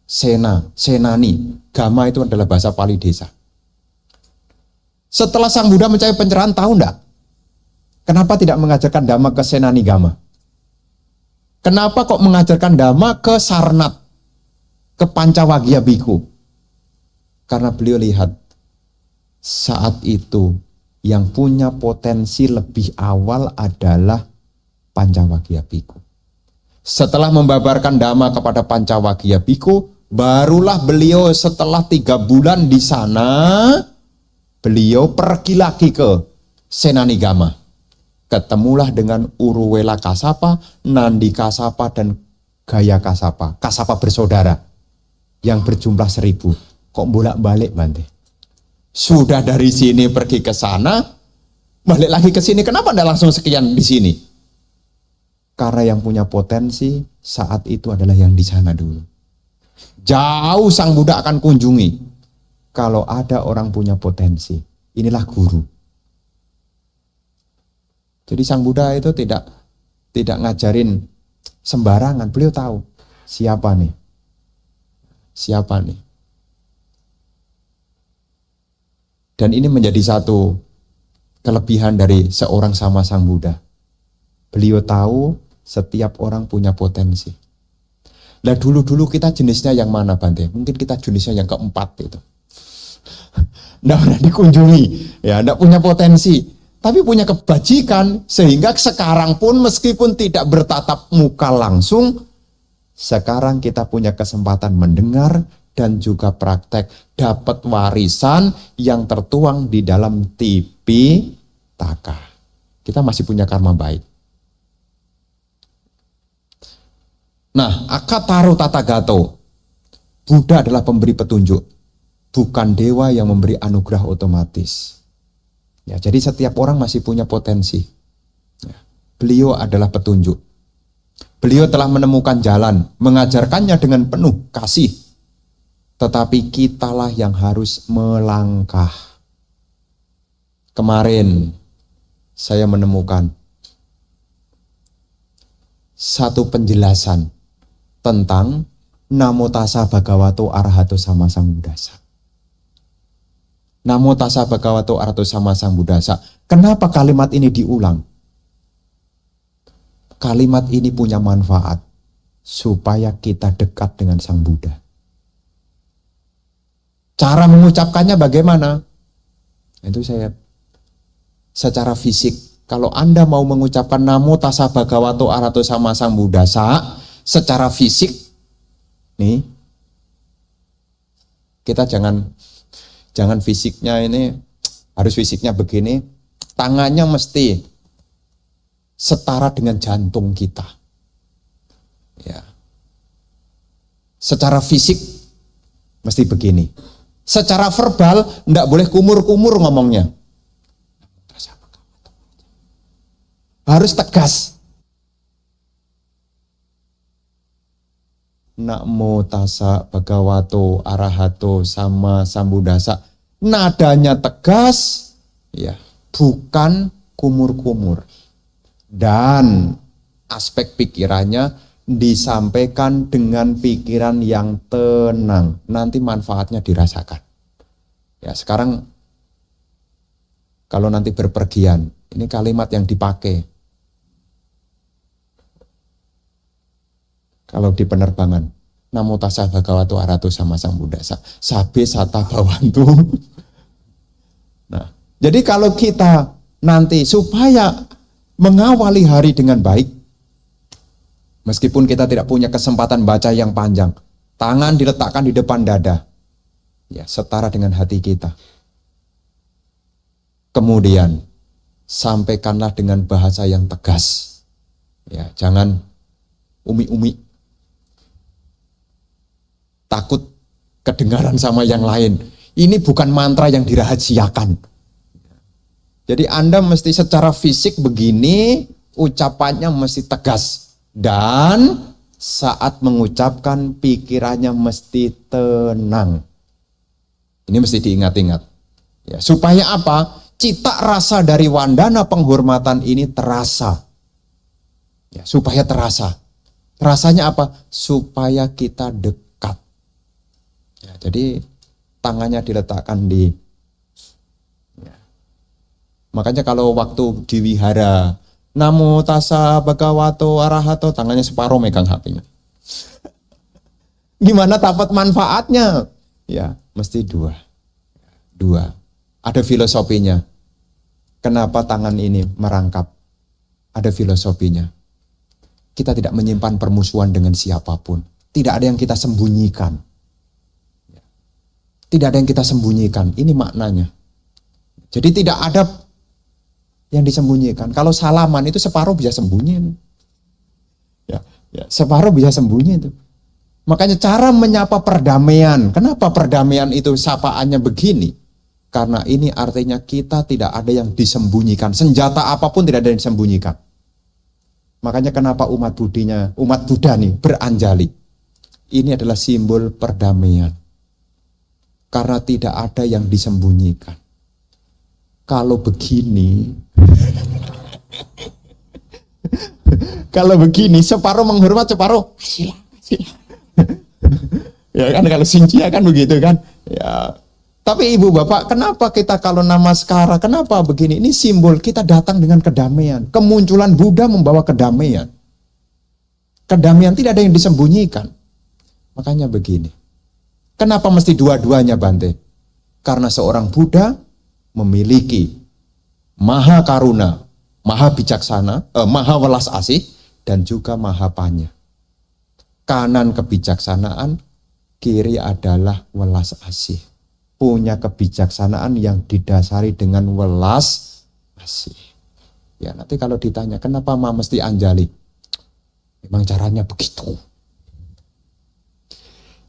Senani. Gama itu adalah bahasa Pali desa. Setelah Sang Buddha mencari pencerahan, tahu enggak? Kenapa tidak mengajarkan Dhamma ke Senanigama? Kenapa kok mengajarkan Dhamma ke Sarnat, ke Pancawagya Bhikkhu? Karena beliau lihat saat itu yang punya potensi lebih awal adalah Pancawagya Bhikkhu. Setelah membabarkan Dhamma kepada Pancawagya Bhikkhu, barulah beliau setelah 3 bulan di sana, beliau pergi lagi ke Senanigama. Ketemulah dengan Uruwela Kasapa, Nandi Kasapa, dan Gaya Kasapa. Kasapa bersaudara yang berjumlah 1000. Kok bolak-balik Bante? Sudah dari sini pergi ke sana, balik lagi ke sini. Kenapa tidak langsung sekian di sini? Karena yang punya potensi saat itu adalah yang di sana dulu. Jauh Sang Buddha akan kunjungi. Kalau ada orang punya potensi, inilah guru. Jadi Sang Buddha itu tidak ngajarin sembarangan. Beliau tahu siapa nih. Dan ini menjadi satu kelebihan dari seorang sama Sang Buddha. Beliau tahu setiap orang punya potensi. Lah dulu kita jenisnya yang mana Bante? Mungkin kita jenisnya yang keempat itu. Nggak pernah dikunjungi, ya, nggak punya potensi. Tapi punya kebajikan, sehingga sekarang pun meskipun tidak bertatap muka langsung, sekarang kita punya kesempatan mendengar dan juga praktek, dapat warisan yang tertuang di dalam Tipitaka. Kita masih punya karma baik. Nah, Akataro Tathagato, Buddha adalah pemberi petunjuk, bukan dewa yang memberi anugerah otomatis. Ya, jadi setiap orang masih punya potensi. Ya, beliau adalah petunjuk. Beliau telah menemukan jalan, mengajarkannya dengan penuh kasih. Tetapi kitalah yang harus melangkah. Kemarin saya menemukan satu penjelasan tentang Namo Tassa Bhagavato Arahato Sama Sambuddhassa. Namo Tassa Bhagavato Arahato Sama Sambuddhassa. Kenapa kalimat ini diulang? Kalimat ini punya manfaat supaya kita dekat dengan Sang Buddha. Cara mengucapkannya bagaimana? Itu saya secara fisik. Kalau Anda mau mengucapkan Namo Tassa Bhagavato Arahato Sama Sambuddhassa secara fisik, Nih, kita jangan fisiknya ini harus fisiknya begini, tangannya mesti setara dengan jantung kita. Ya. Secara fisik mesti begini. Secara verbal enggak boleh kumur-kumur ngomongnya. Harus tegas. Namo tassa bhagavato arahato sama sambuddhasa. Nadanya tegas, ya, bukan kumur-kumur. Dan aspek pikirannya disampaikan dengan pikiran yang tenang. Nanti manfaatnya dirasakan. Ya, sekarang kalau nanti berpergian, ini kalimat yang dipakai. Kalau di penerbangan, namo tassa bhagavato arahato sama sambuddhasa, sabe sata bawantu. Nah, jadi kalau kita nanti supaya mengawali hari dengan baik, meskipun kita tidak punya kesempatan baca yang panjang, tangan diletakkan di depan dada, ya, setara dengan hati kita. Kemudian sampaikanlah dengan bahasa yang tegas, ya, jangan umi-umi, takut kedengaran sama yang lain. Ini bukan mantra yang dirahasiakan. Jadi Anda mesti secara fisik begini, ucapannya mesti tegas. Dan saat mengucapkan pikirannya mesti tenang. Ini mesti diingat-ingat. Ya, supaya apa? Cita rasa dari wandana penghormatan ini terasa. Ya, supaya terasa. Rasanya apa? Supaya kita dekat. Ya, jadi tangannya diletakkan di, ya. Makanya kalau waktu di wihara, namo tassa bhagavato arahato, tangannya separuh megang HP-nya. Gimana dapat manfaatnya? Ya, mesti dua. Ada filosofinya. Kenapa tangan ini merangkap? Ada filosofinya. Kita tidak menyimpan permusuhan dengan siapapun. Tidak ada yang kita sembunyikan. Tidak ada yang kita sembunyikan. Ini maknanya. Jadi tidak ada yang disembunyikan. Kalau salaman itu separuh bisa sembunyi. Ya, separuh bisa sembunyi itu. Makanya cara menyapa perdamaian. Kenapa perdamaian itu sapaannya begini? Karena ini artinya kita tidak ada yang disembunyikan. Senjata apapun tidak ada yang disembunyikan. Makanya kenapa umat Buddha nih beranjali. Ini adalah simbol perdamaian. Karena tidak ada yang disembunyikan. Kalau begini, separuh menghormat, separuh ya kan, kalau Xinjia kan begitu kan. Ya. Tapi ibu bapak, kenapa kita kalau namaskara, kenapa begini? Ini simbol kita datang dengan kedamaian. Kemunculan Buddha membawa kedamaian. Kedamaian tidak ada yang disembunyikan. Makanya begini. Kenapa mesti dua-duanya, Bante? Karena seorang Buddha memiliki maha karuna, maha bijaksana, maha welas asih, dan juga maha panya. Kanan kebijaksanaan, kiri adalah welas asih. Punya kebijaksanaan yang didasari dengan welas asih. Ya, nanti kalau ditanya, kenapa mesti anjali? Memang caranya begitu.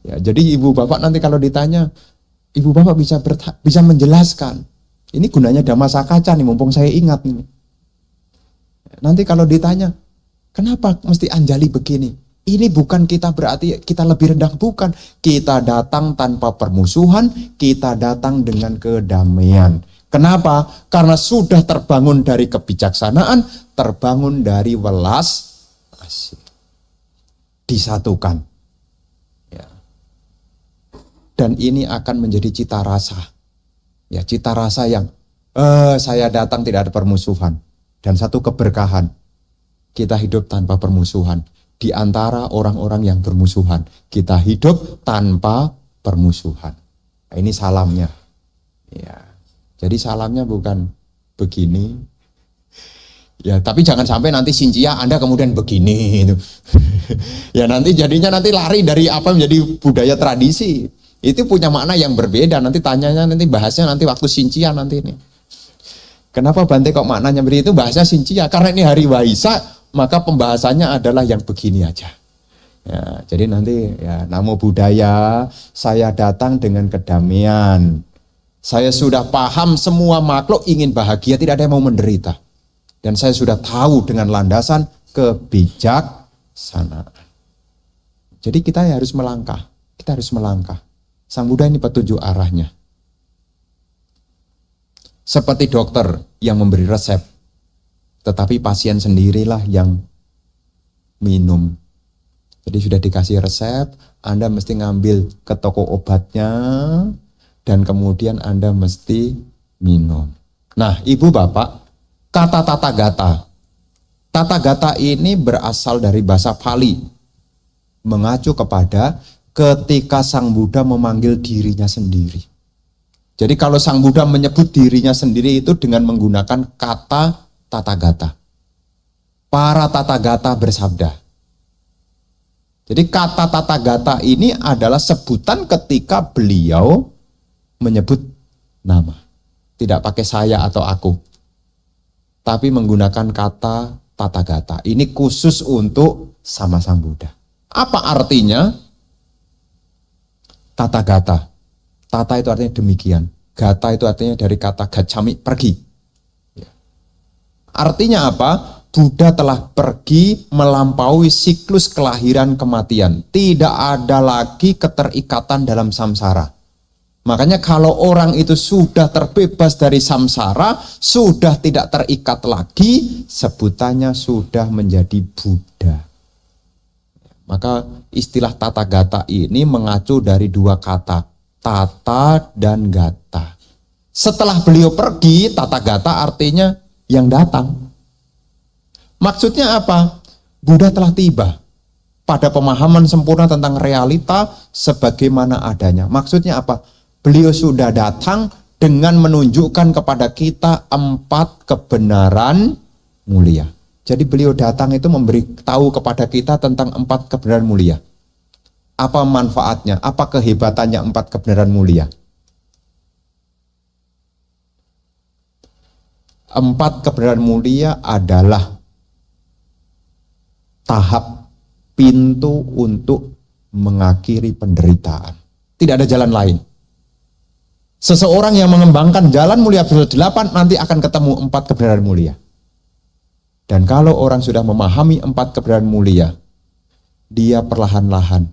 Ya, jadi ibu bapak nanti kalau ditanya, ibu bapak bisa menjelaskan. Ini gunanya Dhammasakaca nih, mumpung saya ingat nih. Nanti kalau ditanya, kenapa mesti anjali begini? Ini bukan kita berarti kita lebih rendah, bukan. Kita datang tanpa permusuhan, kita datang dengan kedamaian. Kenapa? Karena sudah terbangun dari kebijaksanaan, terbangun dari welas asih. Disatukan. Dan ini akan menjadi cita rasa. Ya, cita rasa yang saya datang tidak ada permusuhan. Dan satu keberkahan. Kita hidup tanpa permusuhan. Di antara orang-orang yang bermusuhan. Kita hidup tanpa permusuhan. Nah, ini salamnya. Ya. Jadi salamnya bukan begini. Ya, tapi jangan sampai nanti Sincia Anda kemudian begini itu. Ya nanti jadinya nanti lari dari apa menjadi budaya tradisi. Itu punya makna yang berbeda. Nanti tanyanya nanti bahasnya nanti waktu Sincia nanti ini. Kenapa Bante kok maknanya begitu? Itu bahasnya Sincia. Karena ini hari Waisak, maka pembahasannya adalah yang begini aja. Ya, jadi nanti ya namo budaya, saya datang dengan kedamaian. Saya sudah paham semua makhluk ingin bahagia, tidak ada yang mau menderita. Dan saya sudah tahu dengan landasan kebijaksanaan. Jadi kita harus melangkah. Kita harus melangkah. Sang Buddha ini petunjuk arahnya. Seperti dokter yang memberi resep. Tetapi pasien sendirilah yang minum. Jadi sudah dikasih resep, Anda mesti ngambil ke toko obatnya, dan kemudian Anda mesti minum. Nah, Ibu Bapak, kata tata gata. Tata gata ini berasal dari bahasa Pali, mengacu kepada ketika Sang Buddha memanggil dirinya sendiri. Jadi kalau Sang Buddha menyebut dirinya sendiri itu dengan menggunakan kata tata gata. Para tata gata bersabda. Jadi kata tata gata ini adalah sebutan ketika beliau menyebut nama. Tidak pakai saya atau aku. Tapi menggunakan kata tata gata. Ini khusus untuk sama Sang Buddha. Apa artinya? Tata gata. Tata itu artinya demikian. Gata itu artinya dari kata gacami, pergi. Artinya apa? Buddha telah pergi melampaui siklus kelahiran kematian. Tidak ada lagi keterikatan dalam samsara. Makanya kalau orang itu sudah terbebas dari samsara, sudah tidak terikat lagi, sebutannya sudah menjadi Buddha. Maka istilah tata gata ini mengacu dari dua kata, tata dan gata. Setelah beliau pergi, tata gata artinya yang datang. Maksudnya apa? Buddha telah tiba pada pemahaman sempurna tentang realita sebagaimana adanya. Maksudnya apa? Beliau sudah datang dengan menunjukkan kepada kita 4 kebenaran mulia. Jadi beliau datang itu memberitahu kepada kita tentang 4 kebenaran mulia. Apa manfaatnya? Apa kehebatannya 4 kebenaran mulia? 4 kebenaran mulia adalah tahap pintu untuk mengakhiri penderitaan. Tidak ada jalan lain. Seseorang yang mengembangkan jalan mulia episode 8 nanti akan ketemu 4 kebenaran mulia. Dan kalau orang sudah memahami 4 kebenaran mulia, dia perlahan-lahan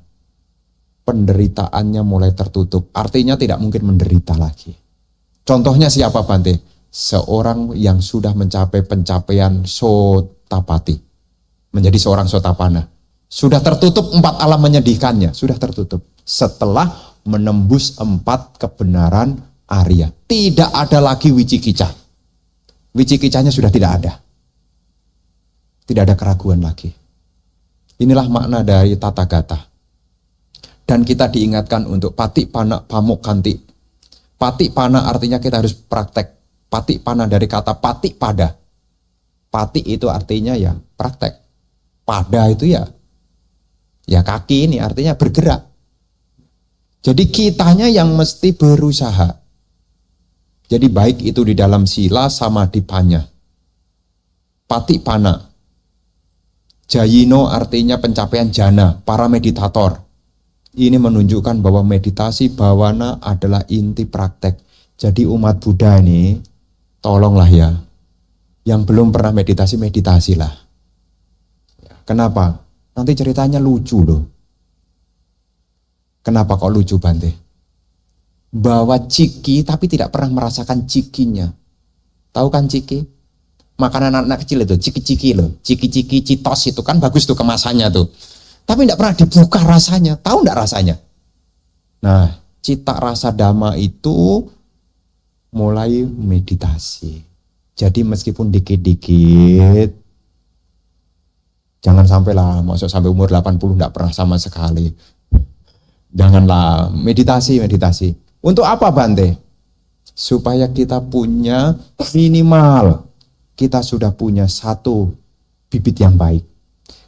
penderitaannya mulai tertutup. Artinya tidak mungkin menderita lagi. Contohnya siapa Bante? Seorang yang sudah mencapai pencapaian sotapati. Menjadi seorang sotapana. Sudah tertutup 4 alam menyedihkannya. Sudah tertutup. Setelah menembus 4 kebenaran Arya. Tidak ada lagi wicikicah. Wicikicahnya sudah tidak ada. Tidak ada keraguan lagi. Inilah makna dari tata gata. Dan kita diingatkan untuk patik pana pamuk kanti. Patik pana artinya kita harus praktek. Patik pana dari kata patik pada. Patik itu artinya ya praktek. Pada itu ya kaki ini artinya bergerak. Jadi kitanya yang mesti berusaha. Jadi baik itu di dalam sila sama di panya. Patik pana. Jayino artinya pencapaian jana, para meditator. Ini menunjukkan bahwa meditasi bawana adalah inti praktek. Jadi umat Buddha ini, tolonglah ya. Yang belum pernah meditasi, meditasilah. Kenapa? Nanti ceritanya lucu loh. Kenapa kok lucu Bante? Bawa ciki tapi tidak pernah merasakan cikinya. Tahu kan ciki? Makanan anak-anak kecil itu, ciki-ciki loh. Ciki-ciki, citos itu kan bagus tuh kemasannya tuh. Tapi tidak pernah dibuka rasanya. Tahu enggak rasanya? Nah, cita rasa dhamma itu mulai meditasi. Jadi meskipun dikit-dikit, jangan sampai lah, maksud sampai umur 80 enggak pernah sama sekali. Janganlah, meditasi. Untuk apa Bante? Supaya kita punya minimal kita sudah punya satu bibit yang baik.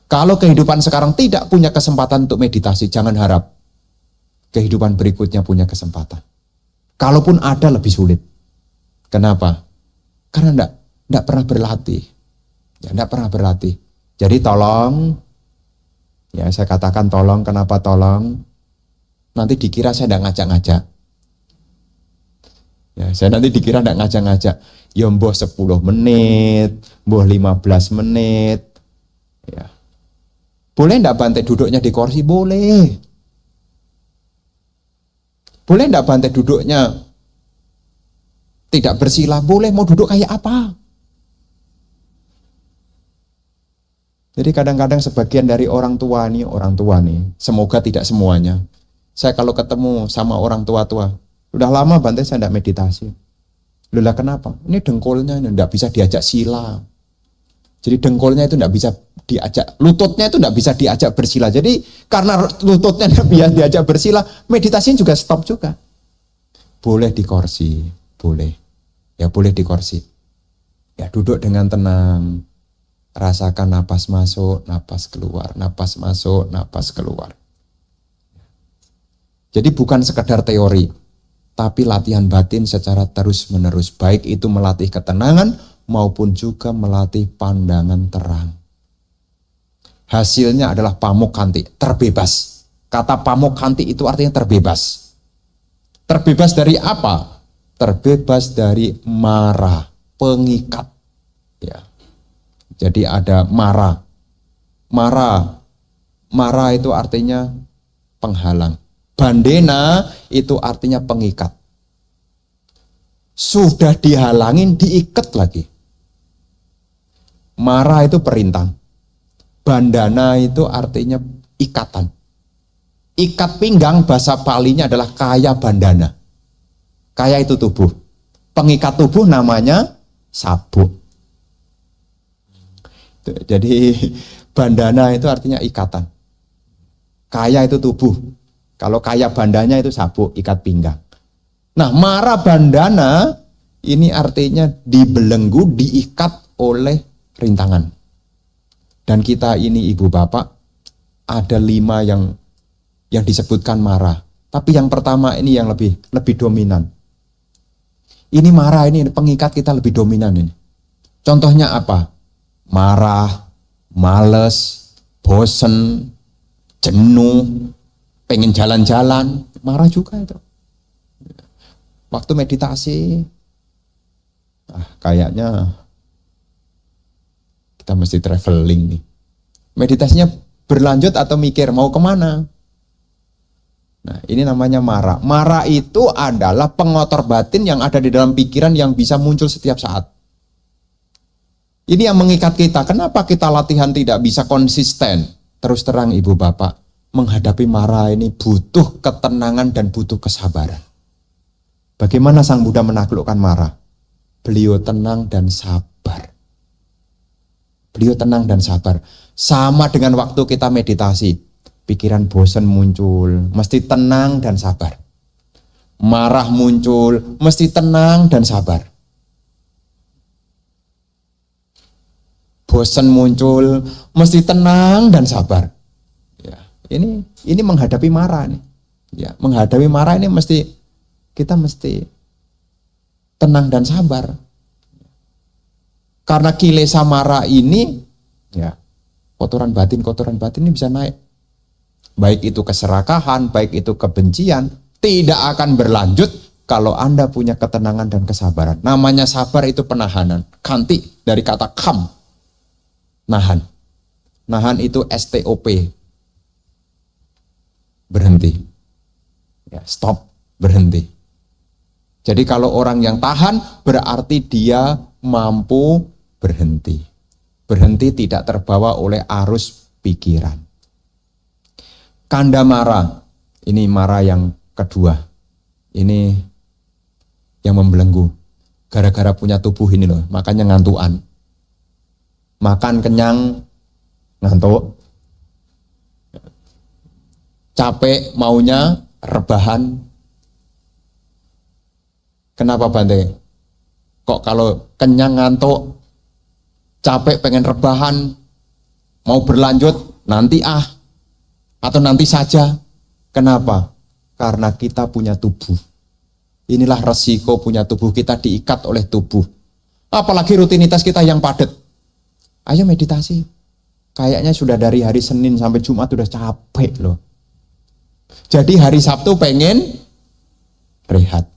Kalau kehidupan sekarang tidak punya kesempatan untuk meditasi, jangan harap kehidupan berikutnya punya kesempatan. Kalaupun ada, lebih sulit. Kenapa? Karena enggak pernah berlatih. Ya, enggak pernah berlatih. Jadi tolong, ya saya katakan tolong, kenapa tolong? Nanti dikira saya enggak ngajak-ngajak. Ya, saya nanti dikira enggak ngajak-ngajak. Ya mbuh 10 menit, mbuh 15 menit. Ya. Boleh enggak Bante duduknya di kursi? Boleh. Boleh enggak Bante duduknya tidak bersila? Boleh. Mau duduk kayak apa? Jadi kadang-kadang sebagian dari orang tua nih, semoga tidak semuanya. Saya kalau ketemu sama orang tua-tua, udah lama Bante saya tidak meditasi. Loh kenapa? Ini dengkulnya tidak bisa diajak sila. Jadi dengkulnya itu tidak bisa diajak, lututnya itu tidak bisa diajak bersila. Jadi karena lututnya tidak bisa diajak bersila, meditasinya juga stop juga. Boleh di kursi, boleh. Ya boleh di kursi. Ya duduk dengan tenang. Rasakan napas masuk, napas keluar, napas masuk, napas keluar. Jadi bukan sekedar teori, tapi latihan batin secara terus-menerus. Baik itu melatih ketenangan maupun juga melatih pandangan terang. Hasilnya adalah pamukkanti, terbebas. Kata pamukkanti itu artinya terbebas. Terbebas dari apa? Terbebas dari mara, pengikat. Ya. Jadi ada mara. Mara itu artinya penghalang. Bandena itu artinya pengikat. Sudah dihalangin, diikat lagi. Mara itu perintah. Bandana itu artinya ikatan. Ikat pinggang bahasa Palinya adalah kaya bandana. Kaya itu tubuh. Pengikat tubuh namanya sabuk. Jadi bandana itu artinya ikatan. Kaya itu tubuh. Kalau kaya bandanya itu sabuk, ikat pinggang. Nah, mara bandana ini artinya dibelenggu, diikat oleh rintangan. Dan kita ini ibu bapak ada 5 yang disebutkan mara. Tapi yang pertama ini yang lebih dominan. Ini mara ini pengikat kita lebih dominan ini. Contohnya apa? Marah, males, bosen, jenuh, pengen jalan-jalan, marah juga itu. Waktu meditasi, kayaknya kita mesti traveling nih. Meditasinya berlanjut atau mikir mau kemana? Nah, ini namanya mara. Mara itu adalah pengotor batin yang ada di dalam pikiran yang bisa muncul setiap saat. Ini yang mengikat kita. Kenapa kita latihan tidak bisa konsisten? Terus terang ibu bapak, menghadapi mara ini butuh ketenangan dan butuh kesabaran. Bagaimana Sang Buddha menaklukkan mara? Beliau tenang dan sabar. Beliau tenang dan sabar. Sama dengan waktu kita meditasi. Pikiran bosan muncul, mesti tenang dan sabar. Marah muncul, mesti tenang dan sabar. Bosan muncul, mesti tenang dan sabar. Ya, ini menghadapi marah nih. Ya, menghadapi marah ini kita mesti tenang dan sabar. Karena kilesa marah ini, ya, kotoran batin ini bisa naik. Baik itu keserakahan, baik itu kebencian, tidak akan berlanjut kalau Anda punya ketenangan dan kesabaran. Namanya sabar itu penahanan. Kanti dari kata kam. Nahan. Nahan itu STOP. Berhenti. Ya, stop, berhenti. Jadi kalau orang yang tahan berarti dia mampu berhenti. Berhenti tidak terbawa oleh arus pikiran. Kanda mara. Ini mara yang kedua. Ini yang membelenggu. Gara-gara punya tubuh ini loh, makanya ngantuan. Makan kenyang, ngantuk. Capek, maunya rebahan. Kenapa Bante? Kok kalau kenyang ngantuk, capek pengen rebahan, mau berlanjut nanti atau nanti saja. Kenapa? Karena kita punya tubuh. Inilah resiko punya tubuh, kita diikat oleh tubuh. Apalagi rutinitas kita yang padat. Ayo meditasi. Kayaknya sudah dari hari Senin sampai Jumat udah capek loh. Jadi hari Sabtu pengen rehat.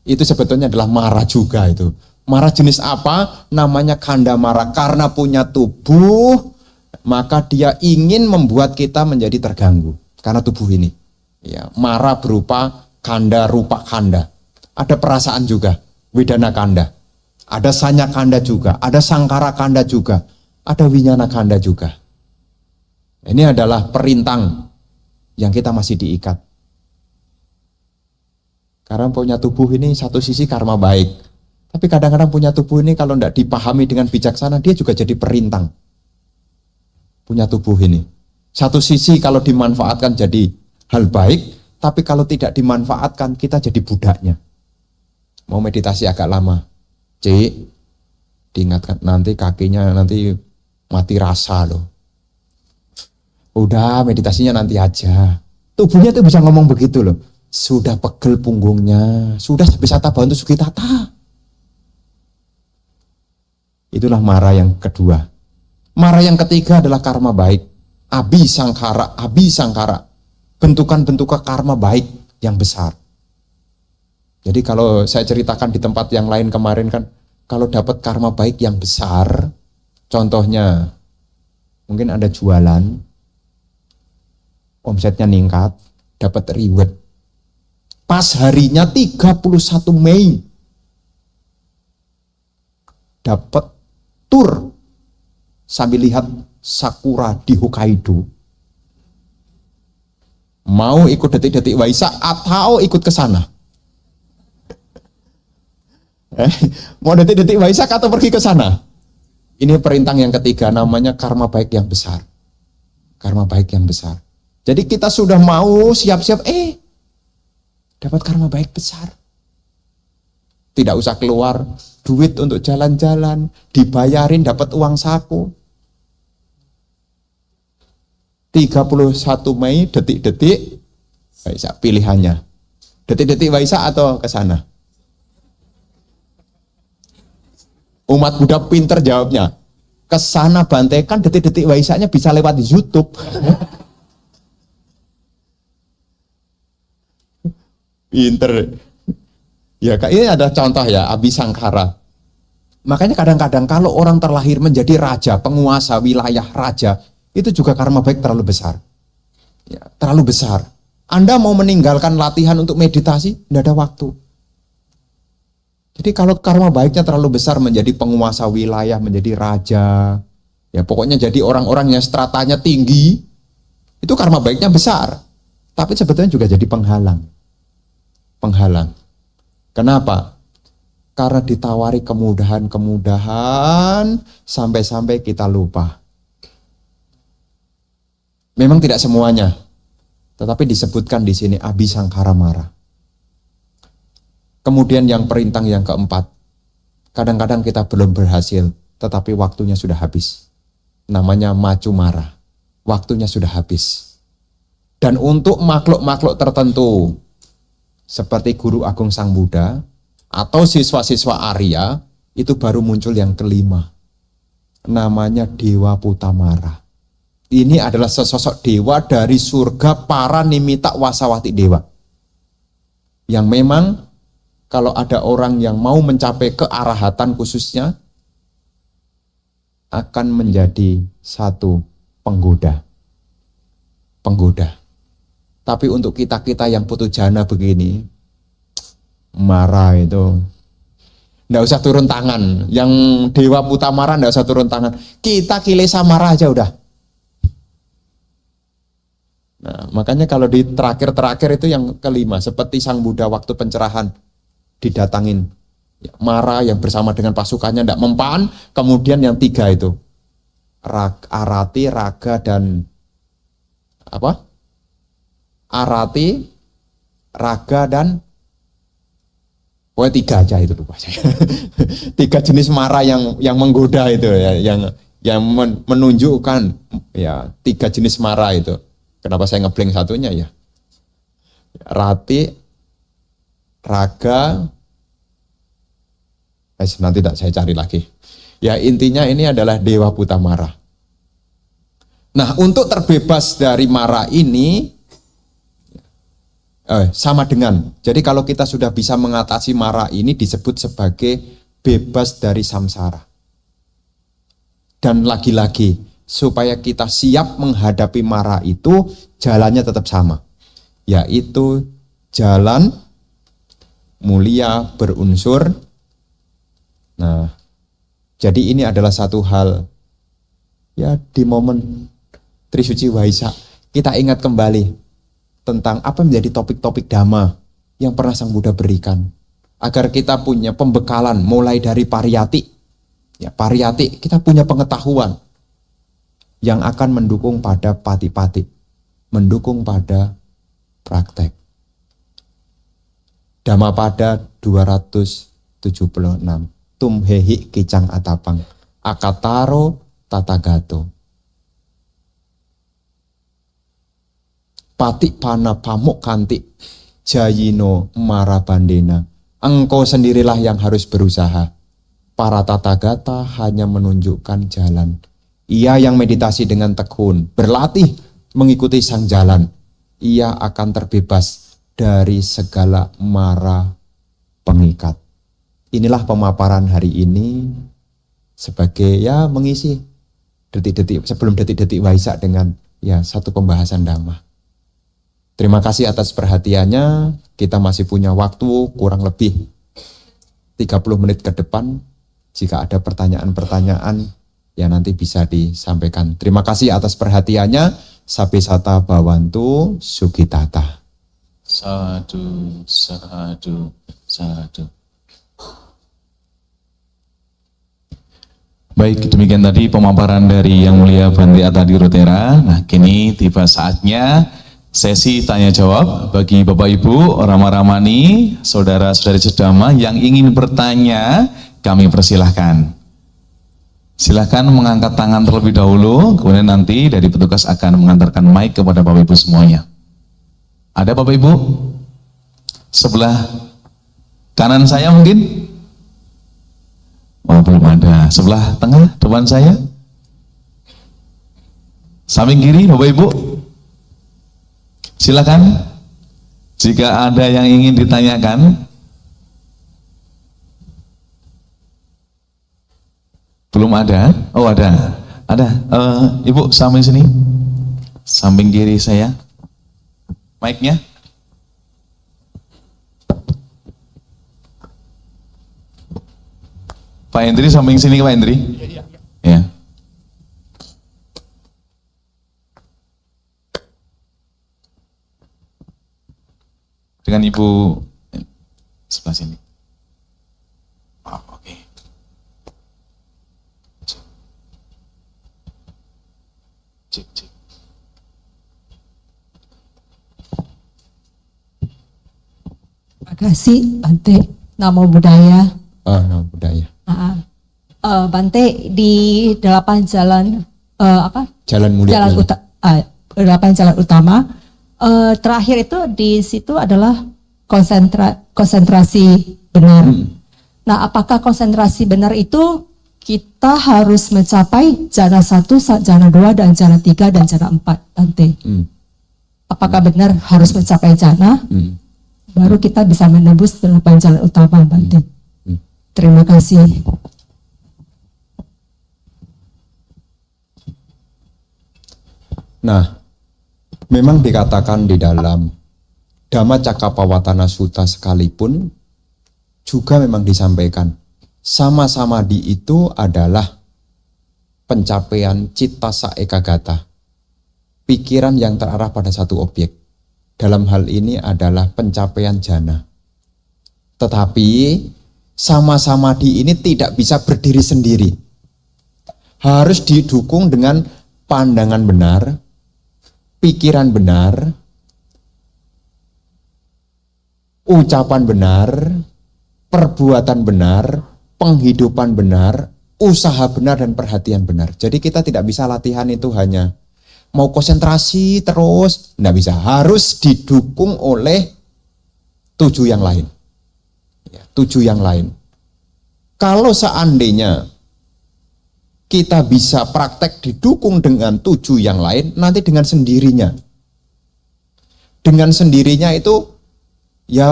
Itu sebetulnya adalah marah juga itu. Marah jenis apa? Namanya kanda marah. Karena punya tubuh, maka dia ingin membuat kita menjadi terganggu. Karena tubuh ini. Ya, marah berupa kanda, rupa kanda. Ada perasaan juga, wedana kanda. Ada sanya kanda juga, ada sangkara kanda juga, ada winyana kanda juga. Ini adalah perintang yang kita masih diikat. Karena punya tubuh ini satu sisi karma baik. Tapi kadang-kadang punya tubuh ini kalau tidak dipahami dengan bijaksana, dia juga jadi perintang. Punya tubuh ini. Satu sisi kalau dimanfaatkan jadi hal baik, tapi kalau tidak dimanfaatkan, kita jadi budaknya. Mau meditasi agak lama. Diingatkan nanti kakinya nanti mati rasa loh. Udah meditasinya nanti aja. Tubuhnya tuh bisa ngomong begitu loh. Sudah pegel punggungnya, sudah bisa tata untuk sugi tata. Itulah mara yang kedua. Mara yang ketiga adalah karma baik. Abi sangkara. Bentukan-bentukan karma baik yang besar. Jadi kalau saya ceritakan di tempat yang lain kemarin kan, kalau dapat karma baik yang besar, contohnya mungkin ada jualan, omsetnya meningkat, dapat reward. Pas harinya 31 Mei, dapat tur sambil lihat sakura di Hokkaido. Mau ikut detik-detik Waisak atau ikut ke sana? Mau detik-detik Waisak atau pergi ke sana? Ini perintah yang ketiga, namanya karma baik yang besar. Karma baik yang besar. Jadi kita sudah mau siap-siap, dapat karma baik besar. Tidak usah keluar duit untuk jalan-jalan, dibayarin dapat uang saku. 31 Mei detik-detik Waisak pilihannya. Detik-detik Waisak atau ke sana? Umat Buddha pinter jawabnya. Ke sana Bante, kan detik-detik Waisaknya bisa lewat YouTube. Pinter. Ya, ini ada contoh ya, Abi Sangkara. Makanya kadang-kadang kalau orang terlahir menjadi raja, penguasa wilayah raja, itu juga karma baik terlalu besar. Ya, terlalu besar. Anda mau meninggalkan latihan untuk meditasi, tidak ada waktu. Jadi kalau karma baiknya terlalu besar menjadi penguasa wilayah, menjadi raja, ya pokoknya jadi orang-orang yang stratanya tinggi, itu karma baiknya besar. Tapi sebetulnya juga jadi penghalang. Penghalang. Kenapa? Karena ditawari kemudahan-kemudahan sampai-sampai kita lupa. Memang tidak semuanya, tetapi disebutkan di sini Abi Sangkara Mara. Kemudian yang perintah yang keempat, kadang-kadang kita belum berhasil, tetapi waktunya sudah habis. Namanya Macu Mara. Waktunya sudah habis. Dan untuk makhluk-makhluk tertentu, seperti Guru Agung Sang Buddha, atau siswa-siswa Arya, itu baru muncul yang kelima. Namanya Dewa Putamara. Ini adalah sesosok dewa dari surga para nimita wasawati dewa. Yang memang kalau ada orang yang mau mencapai kearahatan khususnya, akan menjadi satu penggoda. Penggoda. Tapi untuk kita-kita yang putu jana begini, marah itu, nggak usah turun tangan. Yang Dewa Putamara nggak usah turun tangan. Kita Kilesa marah aja udah. Nah, makanya kalau di terakhir-terakhir itu yang kelima, seperti Sang Buddha waktu pencerahan didatangin Mara yang bersama dengan pasukannya tidak mempan, kemudian yang tiga itu Arati, Raga dan apa? Arati, Raga dan Pokoknya 3 aja itu lupa saya. 3 jenis marah yang menggoda itu ya, yang menunjukkan ya 3 jenis marah itu. Kenapa saya ngeblank satunya ya? Rati, raga, nanti tak saya cari lagi. Ya intinya ini adalah dewa buta marah. Nah untuk terbebas dari marah ini sama dengan, jadi kalau kita sudah bisa mengatasi marah ini disebut sebagai bebas dari samsara. Dan lagi-lagi, supaya kita siap menghadapi marah itu, jalannya tetap sama. Yaitu jalan mulia berunsur. Nah, jadi ini adalah satu hal, ya di momen Trisuci Waisak, kita ingat kembali tentang apa menjadi topik-topik dhamma yang pernah Sang Buddha berikan. Agar kita punya pembekalan mulai dari pariyati. Ya, pariyati, kita punya pengetahuan yang akan mendukung pada pati-pati, mendukung pada praktek. Dhammapada 276. Tumhehi kicang atapang, akataro tatagato. Patik pana pamuk kantik jayino marabandena. Engkau sendirilah yang harus berusaha. Para tathagata hanya menunjukkan jalan. Ia yang meditasi dengan tekun, berlatih mengikuti sang jalan, ia akan terbebas dari segala mara pengikat. Inilah pemaparan hari ini sebagai ya mengisi detik-detik sebelum detik-detik Waisak dengan ya satu pembahasan Dhamma. Terima kasih atas perhatiannya. Kita masih punya waktu kurang lebih 30 menit ke depan. Jika ada pertanyaan-pertanyaan, ya nanti bisa disampaikan. Terima kasih atas perhatiannya. Sabe sata bawantu sugitata. Sadu, sadu, sadu. Baik, demikian tadi pemaparan dari Yang Mulia Bante Atadirotera. Nah, kini tiba saatnya sesi tanya jawab bagi Bapak Ibu, Rama-Ramani, saudara-saudari sedama yang ingin bertanya, kami persilahkan. Silahkan mengangkat tangan terlebih dahulu, kemudian nanti dari petugas akan mengantarkan mic kepada Bapak Ibu semuanya. Ada Bapak Ibu? Sebelah kanan saya mungkin? Oh, belum ada. Sebelah tengah, depan saya? Samping kiri, Bapak Ibu? Silakan, jika ada yang ingin ditanyakan. Belum ada? Oh ada. Ibu samping sini, samping kiri saya. Mic-nya. Pak Hendri samping sini, Pak Hendri. Ya. Dengan Ibu sebelah sini. Oh, oke. Cek. Terima kasih Bante. Namo Buddhaya. Namo Buddhaya. Bante di 8 jalan Jalan mulia. 8 jalan utama. Terakhir itu di situ adalah konsentrasi benar. Nah, apakah konsentrasi benar itu kita harus mencapai jana 1, jana 2, dan jana 3 dan jana 4, Bante? Apakah benar harus mencapai jana? Baru kita bisa menembus 8 jalan utama, Bante. Terima kasih. Nah, memang dikatakan di dalam Dhammacakkappawatana Sutta sekalipun juga memang disampaikan sama-sama di itu adalah pencapaian citta saekagata, pikiran yang terarah pada satu objek. Dalam hal ini adalah pencapaian jana. Tetapi sama-sama di ini tidak bisa berdiri sendiri. Harus didukung dengan pandangan benar, pikiran benar, ucapan benar, perbuatan benar, penghidupan benar, usaha benar dan perhatian benar. Jadi kita tidak bisa latihan itu hanya mau konsentrasi terus, tidak bisa. Harus didukung oleh 7 yang lain. Ya, 7 yang lain. Kalau seandainya kita bisa praktek didukung dengan 7 yang lain, nanti dengan sendirinya. Dengan sendirinya itu, ya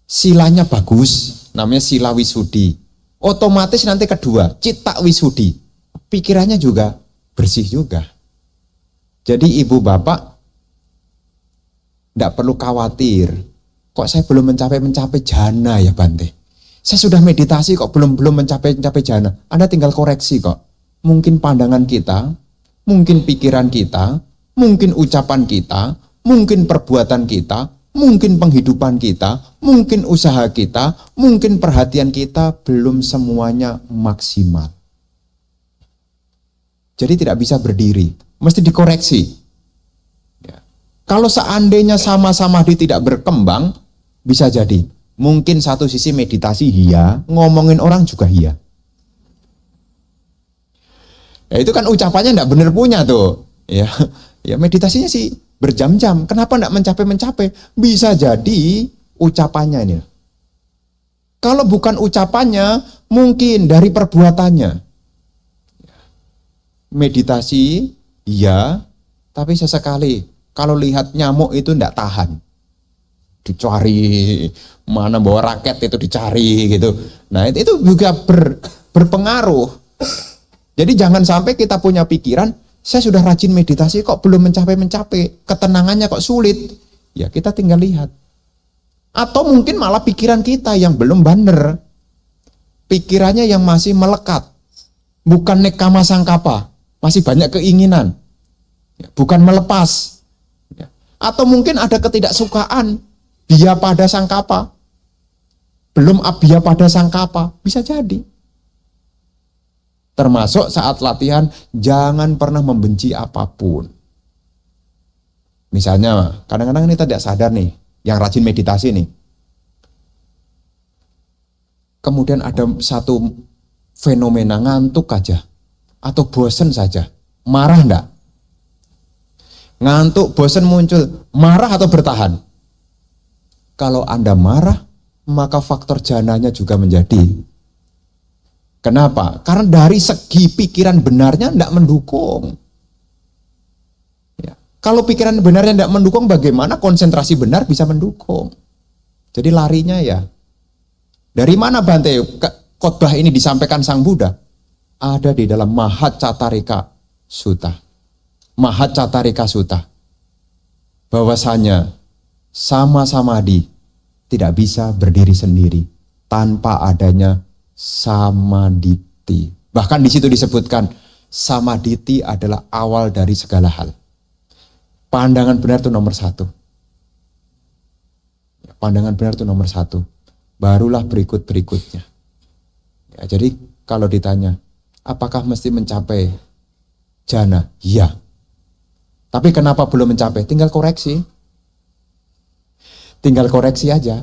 silanya bagus, namanya sila wisudi. Otomatis nanti kedua, cita wisudi. Pikirannya juga bersih juga. Jadi ibu bapak tidak perlu khawatir. Kok saya belum mencapai jana ya Bante? Saya sudah meditasi kok belum mencapai jana. Anda tinggal koreksi kok. Mungkin pandangan kita, mungkin pikiran kita, mungkin ucapan kita, mungkin perbuatan kita, mungkin penghidupan kita, mungkin usaha kita, mungkin perhatian kita belum semuanya maksimal. Jadi tidak bisa berdiri, mesti dikoreksi. Ya. Kalau seandainya sama-sama tidak berkembang, bisa jadi mungkin satu sisi meditasi iya, ngomongin orang juga iya. Ya itu kan ucapannya tidak benar punya tuh. Ya meditasinya sih berjam-jam. Kenapa tidak mencapai? Bisa jadi ucapannya ini. Kalau bukan ucapannya, mungkin dari perbuatannya. Meditasi iya, tapi sesekali kalau lihat nyamuk itu tidak tahan. Dicari, mana bawa raket itu dicari gitu. Nah itu juga berpengaruh. Jadi jangan sampai kita punya pikiran, saya sudah rajin meditasi kok belum mencapai, ketenangannya kok sulit. Ya kita tinggal lihat. Atau mungkin malah pikiran kita yang belum benar. Pikirannya yang masih melekat. Bukan nekama sangkapa, masih banyak keinginan. Bukan melepas. Atau mungkin ada ketidaksukaan. Biya pada sangkapa, belum abya pada sangkapa, bisa jadi. Termasuk saat latihan, jangan pernah membenci apapun. Misalnya, kadang-kadang ini tidak sadar nih, yang rajin meditasi nih. Kemudian ada satu fenomena ngantuk aja, atau bosen saja, marah enggak? Ngantuk, bosen muncul, marah atau bertahan? Kalau Anda marah, maka faktor jananya juga menjadi. Kenapa? Karena dari segi pikiran benarnya tidak mendukung. Ya. Kalau pikiran benarnya tidak mendukung, bagaimana konsentrasi benar bisa mendukung? Jadi larinya ya. Dari mana Bante khotbah ini disampaikan Sang Buddha? Ada di dalam Mahacatarika Sutta. Mahacatarika Sutta. Bahwasanya sama samadhi tidak bisa berdiri sendiri tanpa adanya samaditi. Bahkan di situ disebutkan samaditi adalah awal dari segala hal. Pandangan benar itu nomor 1. Pandangan benar itu nomor 1. Barulah berikutnya. Ya, jadi kalau ditanya, apakah mesti mencapai jana? Iya. Tapi kenapa belum mencapai? Tinggal koreksi. Tinggal koreksi aja.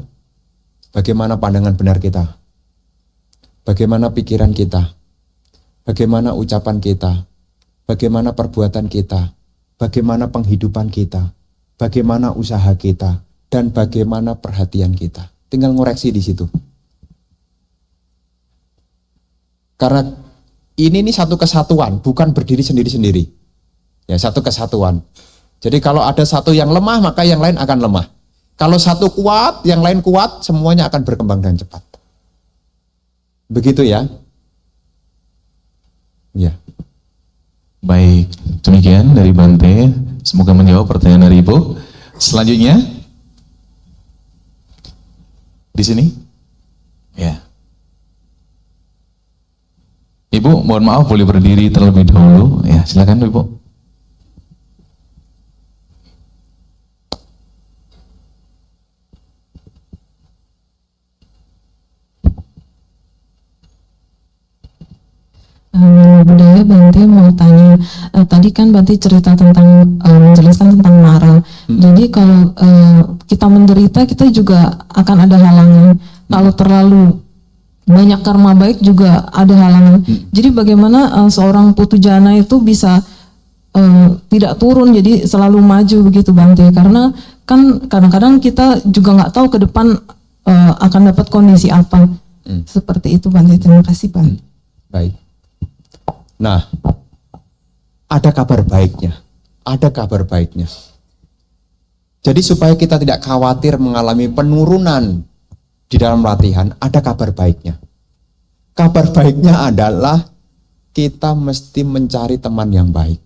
Bagaimana pandangan benar kita? Bagaimana pikiran kita? Bagaimana ucapan kita? Bagaimana perbuatan kita? Bagaimana penghidupan kita? Bagaimana usaha kita? Dan bagaimana perhatian kita? Tinggal ngoreksi di situ. Karena ini satu kesatuan, bukan berdiri sendiri-sendiri. Ya, satu kesatuan. Jadi kalau ada satu yang lemah, maka yang lain akan lemah. Kalau satu kuat, yang lain kuat, semuanya akan berkembang dengan cepat. Begitu ya. Ya. Baik, demikian dari Bante. Semoga menjawab pertanyaan dari Ibu. Selanjutnya, di sini. Ya. Ibu, mohon maaf boleh berdiri terlebih dahulu. Ya, silakan Ibu. Budaya Bante mau tanya, tadi kan Bante cerita tentang menjelaskan tentang marah. Jadi kalau kita menderita, kita juga akan ada halangan. Kalau terlalu banyak karma baik juga ada halangan. Jadi bagaimana seorang putu jana itu bisa tidak turun, jadi selalu maju begitu Bante? Karena kan kadang-kadang kita juga nggak tahu ke depan akan dapat kondisi apa. Seperti itu Bante. Terima kasih Bante. Baik. Nah, ada kabar baiknya. Ada kabar baiknya. Jadi supaya kita tidak khawatir mengalami penurunan di dalam latihan, ada kabar baiknya. Kabar baiknya adalah kita mesti mencari teman yang baik.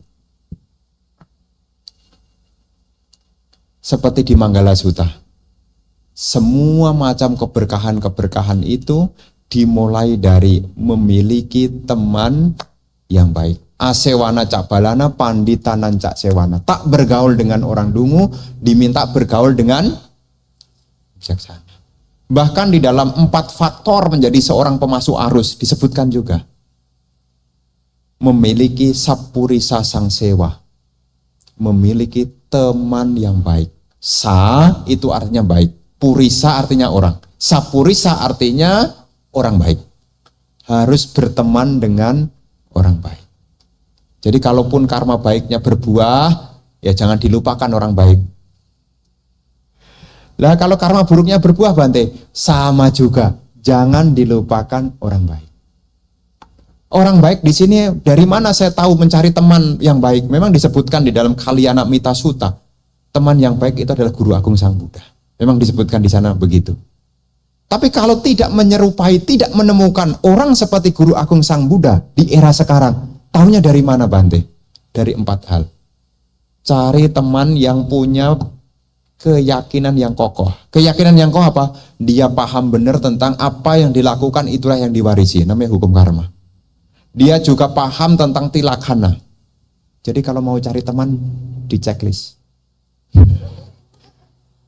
Seperti di Manggala Sutta. Semua macam keberkahan-keberkahan itu dimulai dari memiliki teman yang baik. Asewana cak balana, panditanan cak sewana. Tak bergaul dengan orang dungu, diminta bergaul dengan bijaksana. Bahkan di dalam 4 faktor menjadi seorang pemasuk arus disebutkan juga. Memiliki sapurisa sang sewa. Memiliki teman yang baik. Sa itu artinya baik. Purisa artinya orang. Sapurisa artinya orang baik. Harus berteman dengan orang baik. Jadi kalaupun karma baiknya berbuah, ya jangan dilupakan orang baik. Lah kalau karma buruknya berbuah Bante, sama juga. Jangan dilupakan orang baik. Orang baik di sini dari mana saya tahu mencari teman yang baik? Memang disebutkan di dalam Kalyana Mita Sutta. Teman yang baik itu adalah Guru Agung Sang Buddha. Memang disebutkan di sana begitu. Tapi kalau tidak menyerupai, tidak menemukan orang seperti Guru Agung Sang Buddha di era sekarang, tahunya dari mana Bante? Dari 4 hal. Cari teman yang punya keyakinan yang kokoh. Keyakinan yang kokoh apa? Dia paham benar tentang apa yang dilakukan itulah yang diwarisi. Namanya hukum karma. Dia juga paham tentang tilakhana. Jadi kalau mau cari teman, di checklist.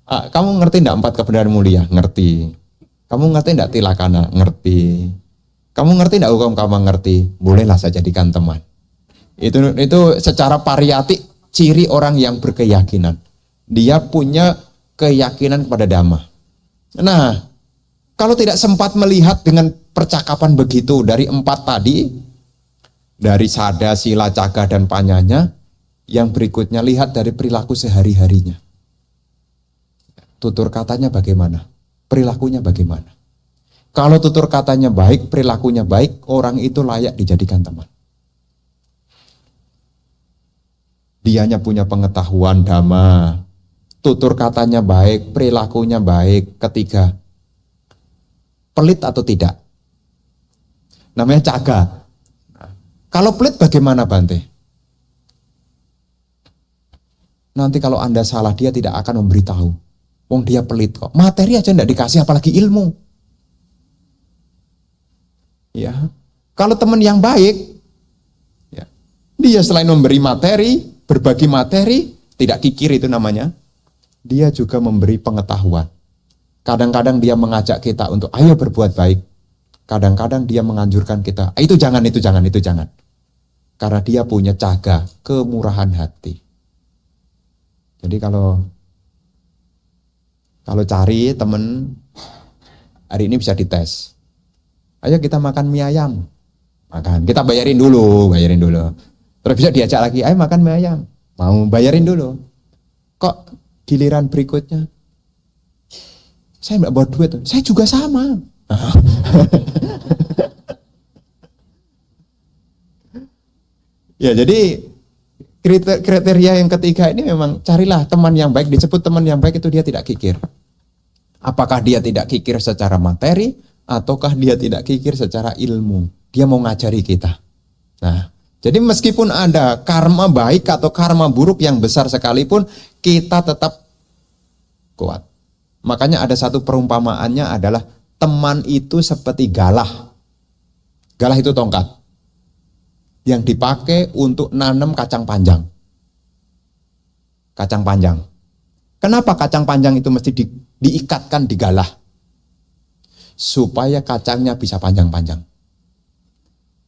Kamu ngerti enggak 4 kebenaran mulia? Ngerti. Kamu ngerti enggak tilakhana? Ngerti. Kamu ngerti enggak hukum karma? Ngerti. Bolehlah saya jadikan teman. Itu secara pariyati ciri orang yang berkeyakinan. Dia punya keyakinan kepada Dhamma. Nah, kalau tidak sempat melihat dengan percakapan begitu dari 4 tadi, dari sada, sila, caga, dan panyanya, yang berikutnya lihat dari perilaku sehari-harinya. Tutur katanya bagaimana? Perilakunya bagaimana? Kalau tutur katanya baik, perilakunya baik, orang itu layak dijadikan teman. Dianya punya pengetahuan Dhamma, tutur katanya baik, perilakunya baik. Ketiga, pelit atau tidak? Namanya caga. Kalau pelit bagaimana Bante? Nanti kalau Anda salah, dia tidak akan memberitahu. Wong dia pelit kok. Materi aja tidak dikasih, apalagi ilmu. Ya. Kalau teman yang baik, ya, dia selain memberi materi, berbagi materi, tidak kikir itu namanya, dia juga memberi pengetahuan. Kadang-kadang dia mengajak kita untuk ayo berbuat baik. Kadang-kadang dia menganjurkan kita, itu jangan, itu jangan, itu jangan. Karena dia punya caga, kemurahan hati. Jadi kalau cari teman, hari ini bisa dites. Ayo kita makan mie ayam. Makan, kita bayarin dulu. Terus bisa diajak lagi, ayo makan mie ayam. Mau bayarin dulu. Kok giliran berikutnya, saya nggak bawa duit, saya juga sama. Ya jadi kriteria yang ketiga ini memang carilah teman yang baik. Disebut teman yang baik itu dia tidak kikir. Apakah dia tidak kikir secara materi ataukah dia tidak kikir secara ilmu? Dia mau ngajari kita. Nah, jadi meskipun ada karma baik atau karma buruk yang besar sekalipun, kita tetap kuat. Makanya ada satu perumpamaannya adalah teman itu seperti galah. Galah itu tongkat yang dipakai untuk nanam kacang panjang. Kacang panjang. Kenapa kacang panjang itu mesti diikatkan di galah? Supaya kacangnya bisa panjang-panjang.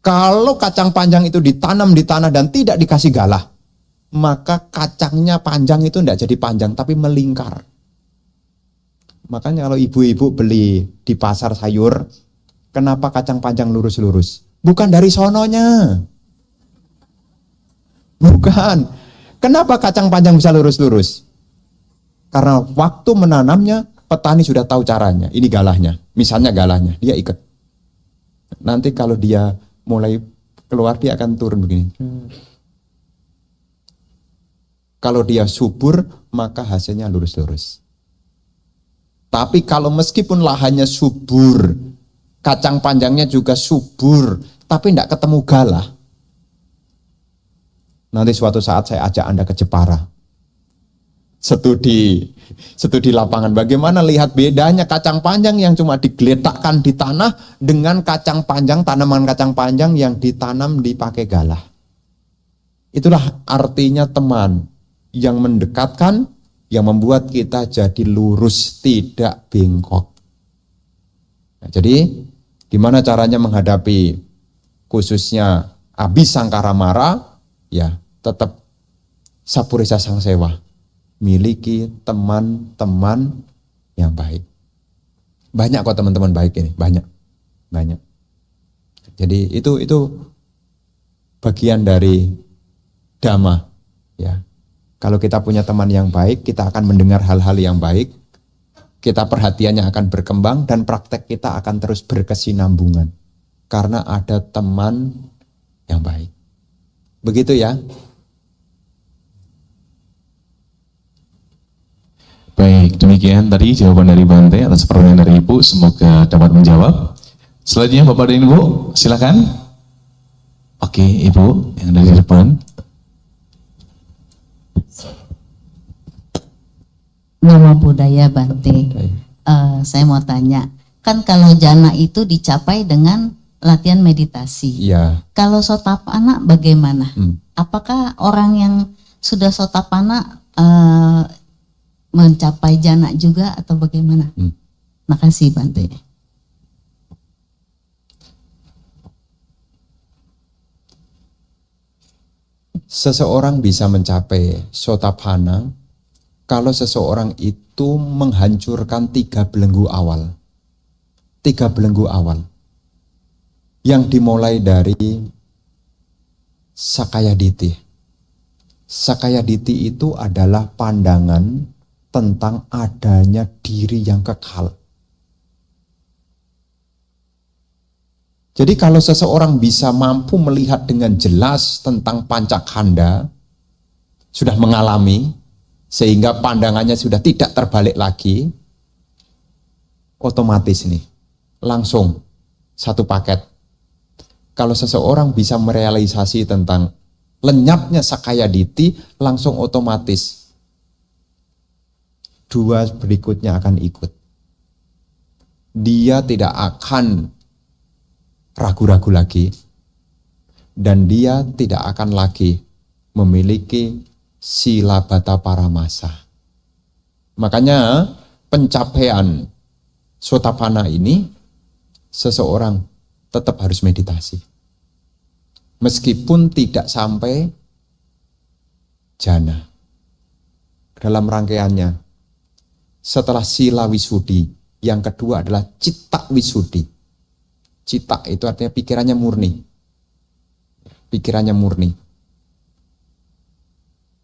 Kalau kacang panjang itu ditanam di tanah dan tidak dikasih galah, maka kacangnya panjang itu tidak jadi panjang, tapi melingkar. Makanya kalau ibu-ibu beli di pasar sayur, kenapa kacang panjang lurus-lurus? Bukan dari sononya. Bukan. Kenapa kacang panjang bisa lurus-lurus? Karena waktu menanamnya, petani sudah tahu caranya. Ini galahnya. Misalnya galahnya, dia ikat. Nanti kalau dia mulai keluar, dia akan turun begini. Kalau dia subur, maka hasilnya lurus-lurus. Tapi kalau meskipun lahannya subur, kacang panjangnya juga subur, tapi tidak ketemu galah. Nanti suatu saat saya ajak Anda ke Jepara. Studi lapangan. Bagaimana lihat bedanya kacang panjang yang cuma digeletakkan di tanah dengan kacang panjang, tanaman kacang panjang yang ditanam dipakai galah. Itulah artinya teman yang mendekatkan, yang membuat kita jadi lurus, tidak bengkok. Nah, jadi gimana caranya menghadapi khususnya Abhisangkara Mara? Ya, tetap Sapurisa Sangsewa, miliki teman-teman yang baik. Banyak kok teman-teman baik ini, banyak. Jadi itu bagian dari Dhamma, ya. Kalau kita punya teman yang baik, kita akan mendengar hal-hal yang baik, kita perhatiannya akan berkembang dan praktek kita akan terus berkesinambungan karena ada teman yang baik. Begitu ya. Baik, demikian tadi jawaban dari Bante atas pertanyaan dari Ibu, semoga dapat menjawab. Selanjutnya Bapak dan Ibu, silakan. Oke, Ibu yang dari depan. Namo Buddhaya Bante. Saya mau tanya, kan kalau jana itu dicapai dengan latihan meditasi. Iya. Kalau Sotapanna bagaimana? Apakah orang yang sudah Sotapanna mencapai jana juga atau bagaimana? Makasih Bante. Seseorang bisa mencapai Sotapanna kalau seseorang itu menghancurkan 3 belenggu awal. 3 belenggu awal. Yang dimulai dari Sakaya Ditti. Sakaya Ditti itu adalah pandangan tentang adanya diri yang kekal. Jadi kalau seseorang bisa mampu melihat dengan jelas tentang pancakanda, sudah mengalami, sehingga pandangannya sudah tidak terbalik lagi, otomatis nih, langsung satu paket. Kalau seseorang bisa merealisasi tentang lenyapnya Sakaya Ditti, langsung otomatis 2 berikutnya akan ikut. Dia tidak akan ragu-ragu lagi, dan dia tidak akan lagi memiliki Silabata Paramasa. Makanya pencapaian Sotapanna ini seseorang tetap harus meditasi. Meskipun tidak sampai jana. Dalam rangkaiannya, setelah Sila Wisudi, yang kedua adalah Citta Wisudi. Citta itu artinya pikirannya murni. Pikirannya murni.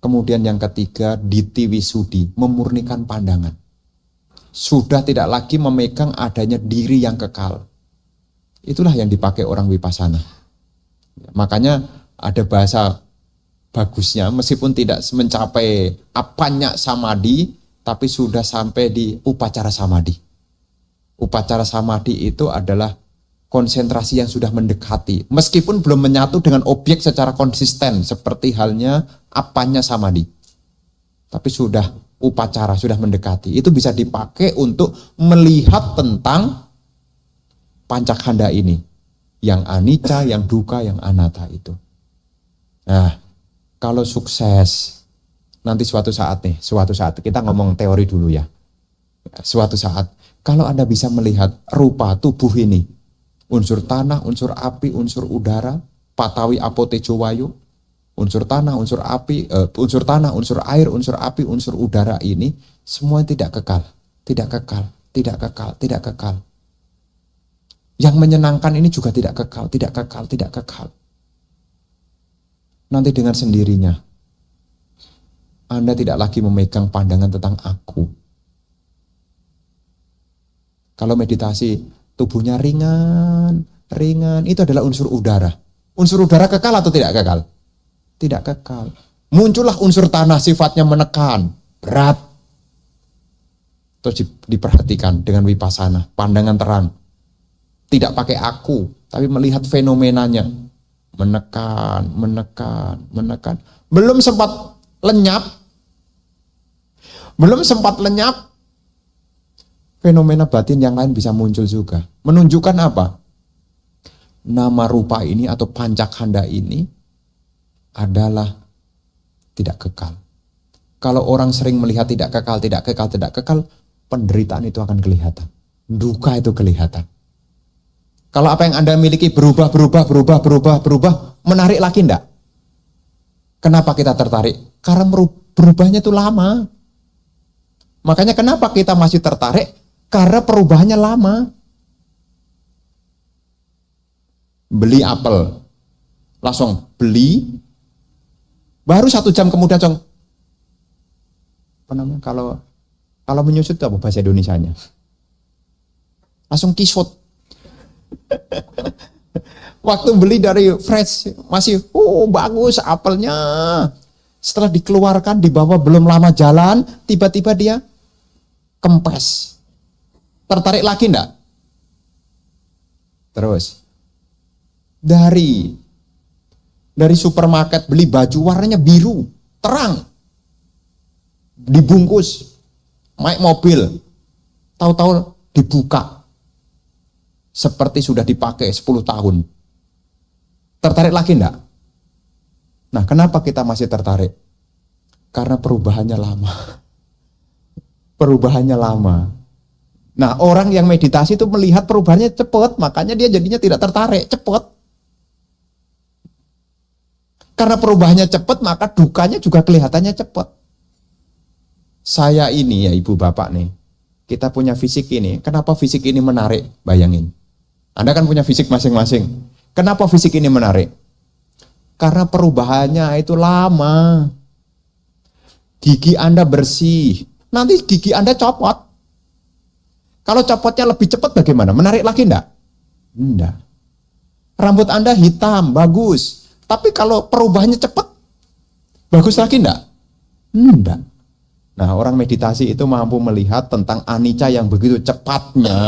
Kemudian yang ketiga, Ditti Wisudi, memurnikan pandangan. Sudah tidak lagi memegang adanya diri yang kekal. Itulah yang dipakai orang Vipassana. Makanya ada bahasa bagusnya, meskipun tidak mencapai apanya samadhi, tapi sudah sampai di upacara samadhi. Upacara samadhi itu adalah konsentrasi yang sudah mendekati, meskipun belum menyatu dengan objek secara konsisten, seperti halnya apanya samadhi. Tapi sudah upacara, sudah mendekati. Itu bisa dipakai untuk melihat tentang pancakanda ini, yang anicca, yang dukkha, yang anatta itu. Nah, kalau sukses, nanti suatu saat kita ngomong teori dulu ya. Suatu saat, kalau Anda bisa melihat rupa tubuh ini, unsur tanah, unsur api, unsur udara, patawi apotejo wayu, unsur tanah, unsur api, unsur tanah, unsur air, unsur api, unsur udara ini, semua tidak kekal. tidak kekal, tidak kekal, tidak kekal. Yang menyenangkan ini juga tidak kekal, tidak kekal, tidak kekal. Nanti dengan sendirinya Anda tidak lagi memegang pandangan tentang aku. Kalau meditasi, tubuhnya ringan, itu adalah unsur udara. Unsur udara kekal atau tidak kekal? Tidak kekal. Muncullah unsur tanah, sifatnya menekan, berat. Terus diperhatikan dengan vipassana, pandangan terang. Tidak pakai aku, tapi melihat fenomenanya. Menekan, menekan, menekan. Belum sempat lenyap, fenomena batin yang lain bisa muncul juga. Menunjukkan apa? Nama rupa ini atau pancakanda ini adalah tidak kekal. Kalau orang sering melihat tidak kekal, tidak kekal, tidak kekal, penderitaan itu akan kelihatan. Duka itu kelihatan. Kalau apa yang Anda miliki berubah, menarik lagi enggak? Kenapa kita tertarik? Karena berubahnya itu lama. Makanya kenapa kita masih tertarik? Karena perubahannya lama. Beli apel, langsung beli, baru 1 jam kemudian langsung, apa namanya? Kalau menyusut itu apa bahasa Indonesianya? Langsung kisut. Waktu beli dari fresh masih bagus apelnya. Setelah dikeluarkan dibawa belum lama jalan, tiba-tiba dia kempes. Tertarik lagi enggak? Terus dari supermarket beli baju warnanya biru, terang. Dibungkus, naik mobil. Tahu-tahu dibuka. Seperti sudah dipakai 10 tahun. Tertarik lagi enggak? Nah, kenapa kita masih tertarik? Karena perubahannya lama. Perubahannya lama. Nah, orang yang meditasi itu melihat perubahannya cepat, makanya dia jadinya tidak tertarik, cepat. Karena perubahannya cepat, maka dukanya juga kelihatannya cepat. Saya ini ya ibu bapak nih, kita punya fisik ini. Kenapa fisik ini menarik? Bayangin. Anda kan punya fisik masing-masing. Kenapa fisik ini menarik? Karena perubahannya itu lama. Gigi Anda bersih, nanti gigi Anda copot. Kalau copotnya lebih cepat bagaimana? Menarik lagi enggak? Enggak. Rambut Anda hitam, bagus. Tapi kalau perubahannya cepat, bagus lagi enggak? Enggak. Nah, orang meditasi itu mampu melihat tentang anicca yang begitu cepatnya,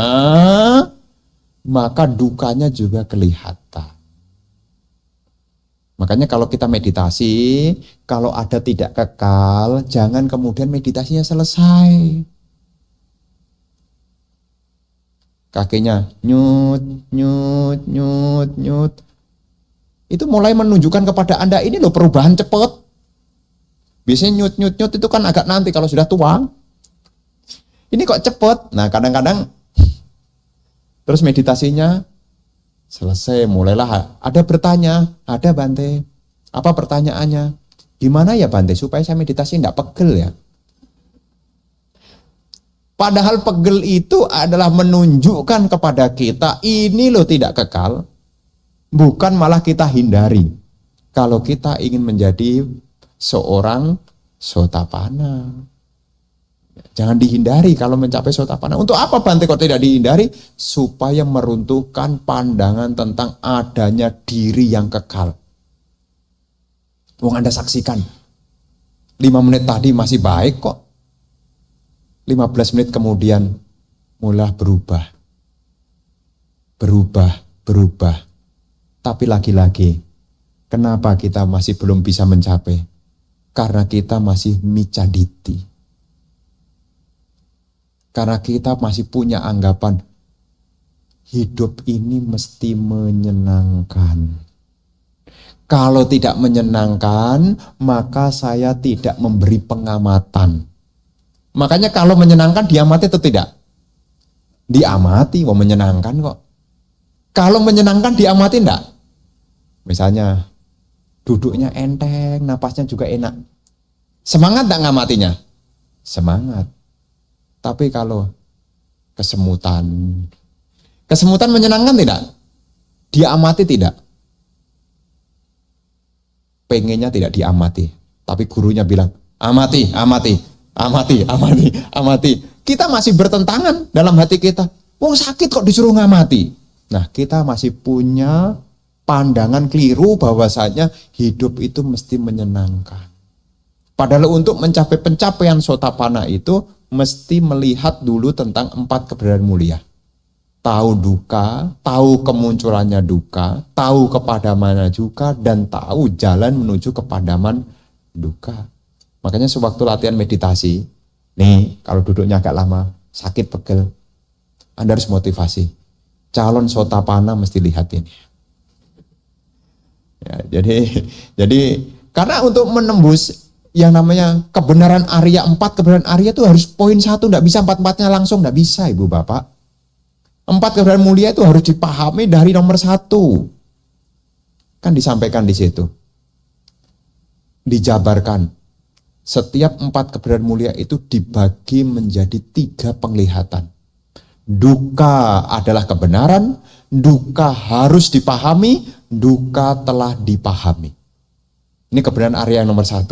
maka dukanya juga kelihatan. Makanya kalau kita meditasi, kalau ada tidak kekal, jangan kemudian meditasinya selesai. Kakinya nyut. Itu mulai menunjukkan kepada Anda, ini loh perubahan cepat. Biasanya nyut itu kan agak nanti kalau sudah tua. Ini kok cepat. Nah, kadang-kadang terus meditasinya selesai, mulailah ada bertanya, ada Bante. Apa pertanyaannya? Gimana ya Bante supaya saya meditasi enggak pegel ya? Padahal pegel itu adalah menunjukkan kepada kita ini loh tidak kekal. Bukan malah kita hindari. Kalau kita ingin menjadi seorang Sotapanna. Jangan dihindari kalau mencapai Sotapanna. Untuk apa Bante kok tidak dihindari? Supaya meruntuhkan pandangan tentang adanya diri yang kekal. Wong Anda saksikan, 5 menit tadi masih baik kok. 15 menit kemudian mulai berubah. Tapi lagi-lagi, kenapa kita masih belum bisa mencapai? Karena kita masih micaditi. Karena kita masih punya anggapan hidup ini mesti menyenangkan. Kalau tidak menyenangkan, maka saya tidak memberi pengamatan. Makanya kalau menyenangkan diamati atau tidak? Diamati, mau menyenangkan kok. Kalau menyenangkan diamati enggak? Misalnya duduknya enteng, napasnya juga enak. Semangat enggak ngamatinya? Semangat. Tapi kalau kesemutan menyenangkan tidak? Diamati tidak? Pengennya tidak diamati, tapi gurunya bilang, amati. Kita masih bertentangan dalam hati kita. Wong sakit kok disuruh ngamati. Nah, kita masih punya pandangan keliru bahwasanya hidup itu mesti menyenangkan. Padahal untuk mencapai pencapaian sotapana itu mesti melihat dulu tentang 4 keberadaan mulia. Tahu duka, tahu kemunculannya duka, tahu kepadamannya juga, dan tahu jalan menuju kepadaman duka. Makanya sewaktu latihan meditasi, nih kalau duduknya agak lama, sakit pegel, Anda harus motivasi. Calon sotapana mesti lihat ini. Ya, jadi karena untuk menembus yang namanya kebenaran Arya 4, kebenaran Arya itu harus poin 1, tidak bisa 4-4-nya langsung, tidak bisa Ibu Bapak. 4 kebenaran mulia itu harus dipahami dari nomor 1. Kan disampaikan di situ. Dijabarkan. Setiap 4 kebenaran mulia itu dibagi menjadi 3 penglihatan. Duka adalah kebenaran, duka harus dipahami, duka telah dipahami. Ini kebenaran Arya yang nomor 1.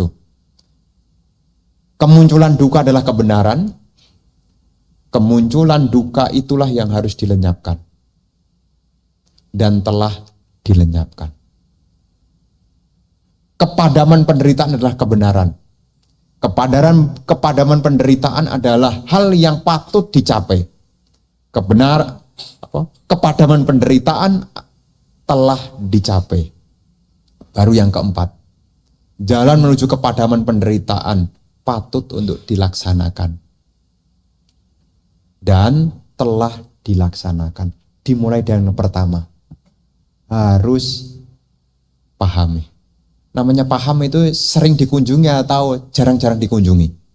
Kemunculan duka adalah kebenaran, kemunculan duka itulah yang harus dilenyapkan. Dan telah dilenyapkan. Kepadaman penderitaan adalah kebenaran. Kepadaman penderitaan adalah hal yang patut dicapai. Kepadaman penderitaan telah dicapai. Baru yang keempat. Jalan menuju kepadaman penderitaan patut untuk dilaksanakan. Dan telah dilaksanakan. Dimulai dari yang pertama. Harus pahami. Namanya paham itu sering dikunjungi atau jarang-jarang dikunjungi.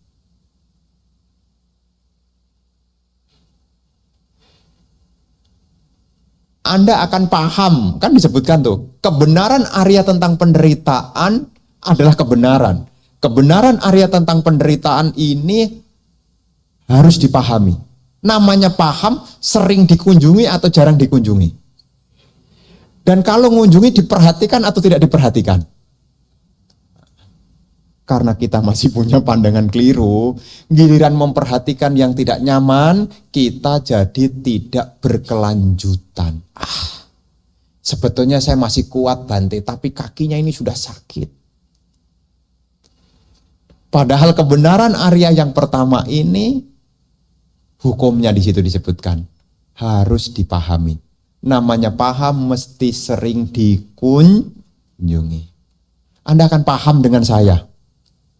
Anda akan paham, kan disebutkan tuh, kebenaran Arya tentang penderitaan adalah kebenaran. Kebenaran Arya tentang penderitaan ini harus dipahami. Namanya paham, sering dikunjungi atau jarang dikunjungi. Dan kalau mengunjungi diperhatikan atau tidak diperhatikan. Karena kita masih punya pandangan keliru, giliran memperhatikan yang tidak nyaman, kita jadi tidak berkelanjutan. Sebetulnya saya masih kuat Bante, tapi kakinya ini sudah sakit. Padahal kebenaran Arya yang pertama ini, hukumnya di situ disebutkan, harus dipahami. Namanya paham mesti sering dikunjungi. Anda akan paham dengan saya.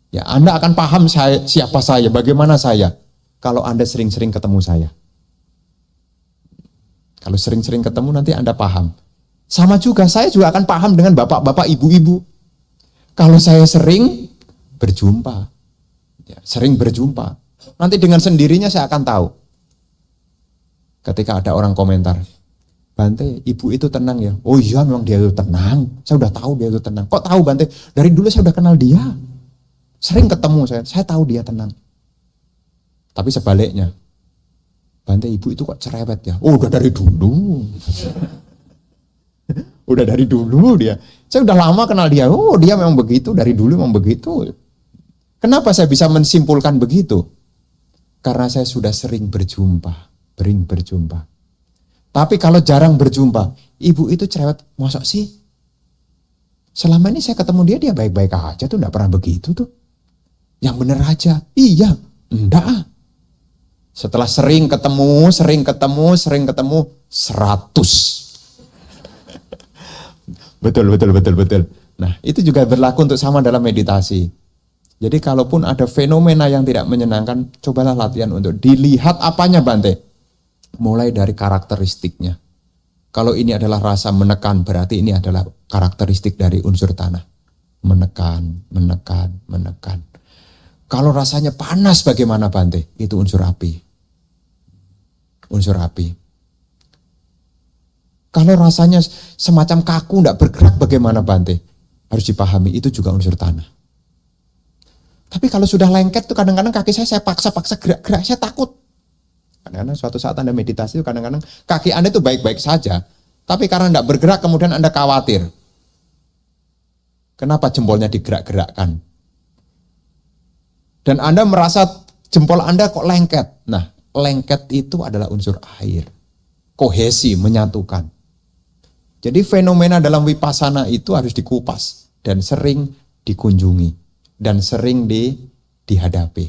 Ya, Anda akan paham siapa saya, bagaimana saya, kalau Anda sering-sering ketemu saya. Kalau sering-sering ketemu nanti Anda paham. Sama juga, saya juga akan paham dengan bapak-bapak, ibu-ibu. Kalau saya sering berjumpa, nanti dengan sendirinya saya akan tahu. Ketika ada orang komentar, Bante, ibu itu tenang ya. Oh iya, memang dia itu tenang. Saya udah tahu dia itu tenang. Kok tahu Bante? Dari dulu saya udah kenal dia. Sering ketemu saya tahu dia tenang. Tapi sebaliknya, Bante, ibu itu kok cerewet ya? Oh, udah dari dulu. Udah dari dulu dia. Saya udah lama kenal dia. Oh, dia memang begitu, dari dulu memang begitu. Kenapa saya bisa mensimpulkan begitu? Karena saya sudah sering berjumpa. Tapi kalau jarang berjumpa, ibu itu cerewet, masa sih? Selama ini saya ketemu dia baik-baik aja tuh, enggak pernah begitu tuh. Yang bener aja, iya, enggak. Setelah sering ketemu, 100. Betul. Nah, itu juga berlaku untuk sama dalam meditasi. Jadi kalaupun ada fenomena yang tidak menyenangkan, cobalah latihan untuk dilihat apanya Bante. Mulai dari karakteristiknya. Kalau ini adalah rasa menekan, berarti ini adalah karakteristik dari unsur tanah. Menekan. Kalau rasanya panas bagaimana Bante? Itu unsur api. Kalau rasanya semacam kaku, tidak bergerak bagaimana Bante? Harus dipahami, itu juga unsur tanah. Tapi kalau sudah lengket tuh kadang-kadang kaki saya paksa gerak-gerak, saya takut. Kadang-kadang suatu saat Anda meditasi itu kadang-kadang kaki Anda itu baik-baik saja, tapi karena tidak bergerak kemudian Anda khawatir. Kenapa jempolnya digerak-gerakkan? Dan Anda merasa jempol Anda kok lengket. Nah, lengket itu adalah unsur air. Kohesi, menyatukan. Jadi fenomena dalam vipassana itu harus dikupas dan sering dikunjungi dan sering dihadapi.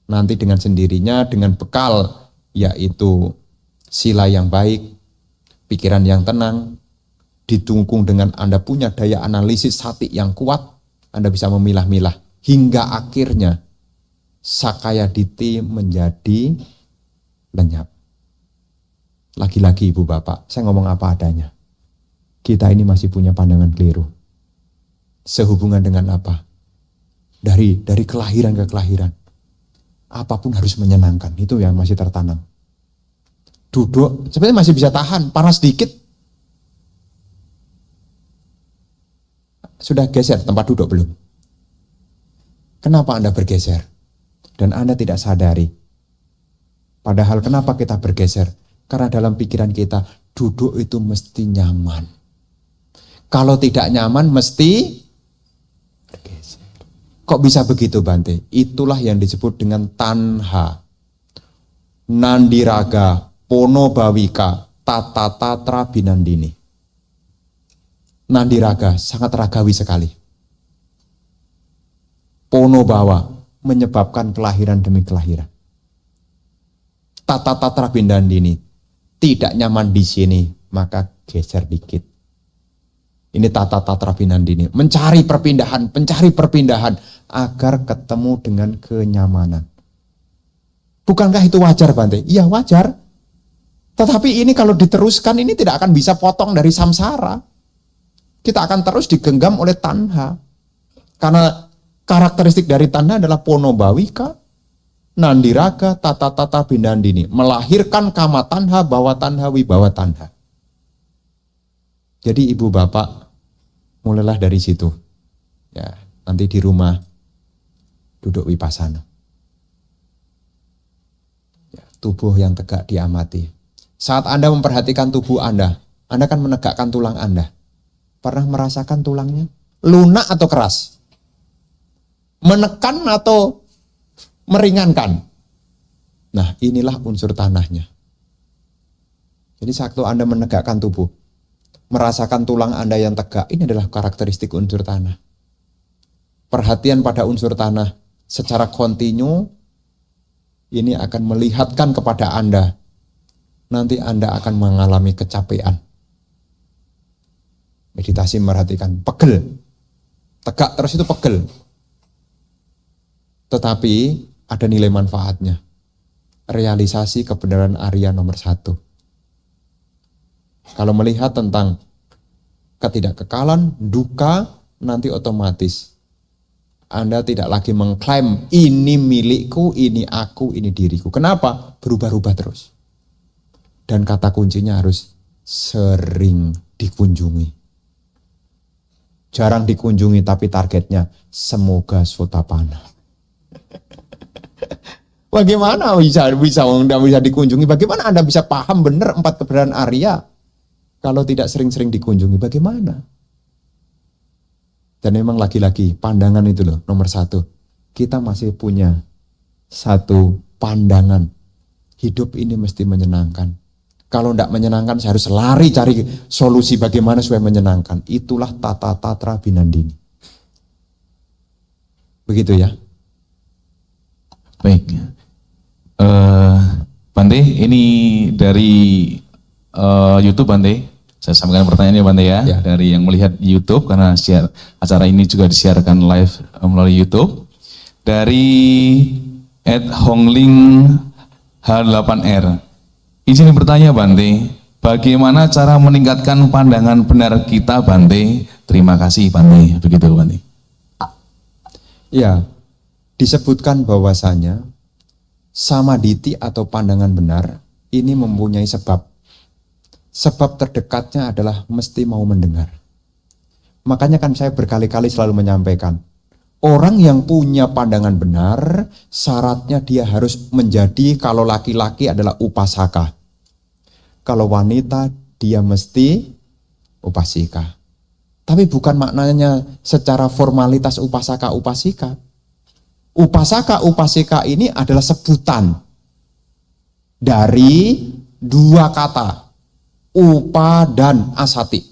Nanti dengan sendirinya, dengan bekal, yaitu sila yang baik, pikiran yang tenang, didukung dengan Anda punya daya analisis hati yang kuat, Anda bisa memilah-milah. Hingga akhirnya, Sakaya Diti menjadi lenyap. Lagi-lagi Ibu Bapak, saya ngomong apa adanya. Kita ini masih punya pandangan keliru. Sehubungan dengan apa? Dari kelahiran ke kelahiran. Apapun harus menyenangkan, itu yang masih tertanam. Duduk, sebenarnya masih bisa tahan, panas sedikit. Sudah geser tempat duduk belum? Kenapa Anda bergeser? Dan Anda tidak sadari. Padahal kenapa kita bergeser? Karena dalam pikiran kita, duduk itu mesti nyaman. Kalau tidak nyaman, mesti bergeser. Kok bisa begitu Bante? Itulah yang disebut dengan tanha, nandiraga, pono bawika, tata tatra binandini. Nandiraga sangat ragawi sekali. Pono bawa menyebabkan kelahiran demi kelahiran. Tata tatra binandini, tidak nyaman di sini, maka geser dikit. Ini tata tatra binandini, mencari perpindahan agar ketemu dengan kenyamanan. Bukankah itu wajar Bante? Iya wajar. Tetapi ini kalau diteruskan ini tidak akan bisa potong dari samsara. Kita akan terus digenggam oleh tanha. Karena karakteristik dari tanha adalah pono bawika, nandiraga, tata tata binandini, melahirkan kama tanha, bawa tanha, wibawa tanha. Jadi ibu bapak mulailah dari situ. Ya, nanti di rumah duduk vipassana. Ya, tubuh yang tegak diamati. Saat Anda memperhatikan tubuh Anda kan menegakkan tulang Anda. Pernah merasakan tulangnya? Lunak atau keras? Menekan atau meringankan? Nah, inilah unsur tanahnya. Jadi saat Anda menegakkan tubuh, merasakan tulang Anda yang tegak, ini adalah karakteristik unsur tanah. Perhatian pada unsur tanah secara kontinu, ini akan melihatkan kepada Anda, nanti Anda akan mengalami kecapean. Meditasi merhatikan, pegel, tegak terus itu pegel. Tetapi ada nilai manfaatnya. Realisasi kebenaran Arya nomor 1. Kalau melihat tentang ketidakkekalan, duka, nanti otomatis Anda tidak lagi mengklaim ini milikku, ini aku, ini diriku. Kenapa? Berubah-ubah terus. Dan kata kuncinya harus sering dikunjungi. Jarang dikunjungi tapi targetnya semoga sotapana. Bagaimana bisa dikunjungi? Bagaimana Anda bisa paham benar 4 kebenaran Arya kalau tidak sering-sering dikunjungi? Bagaimana? Dan memang lagi-lagi pandangan itu loh nomor 1. Kita masih punya satu pandangan. Hidup ini mesti menyenangkan. Kalau tidak menyenangkan saya harus lari cari solusi bagaimana supaya menyenangkan. Itulah tata tatra binandini. Begitu ya. Baik. Bante, ini dari YouTube Bante. Saya sampaikan pertanyaannya Bante ya. Dari yang melihat YouTube, karena acara ini juga disiarkan live melalui YouTube. Dari @hongling H8R. Izin bertanya Bante, bagaimana cara meningkatkan pandangan benar kita Bante? Terima kasih Bante. Begitu Bante. Ya, disebutkan bahwasanya samaditi atau pandangan benar ini mempunyai sebab. Sebab terdekatnya adalah mesti mau mendengar. Makanya kan saya berkali-kali selalu menyampaikan, Orang yang punya pandangan benar, syaratnya dia harus menjadi, kalau laki-laki adalah upasaka. Kalau wanita, dia mesti upasika. Tapi bukan maknanya secara formalitas upasaka, upasika. Upasaka, upasika ini adalah sebutan dari dua kata, upa dan asati.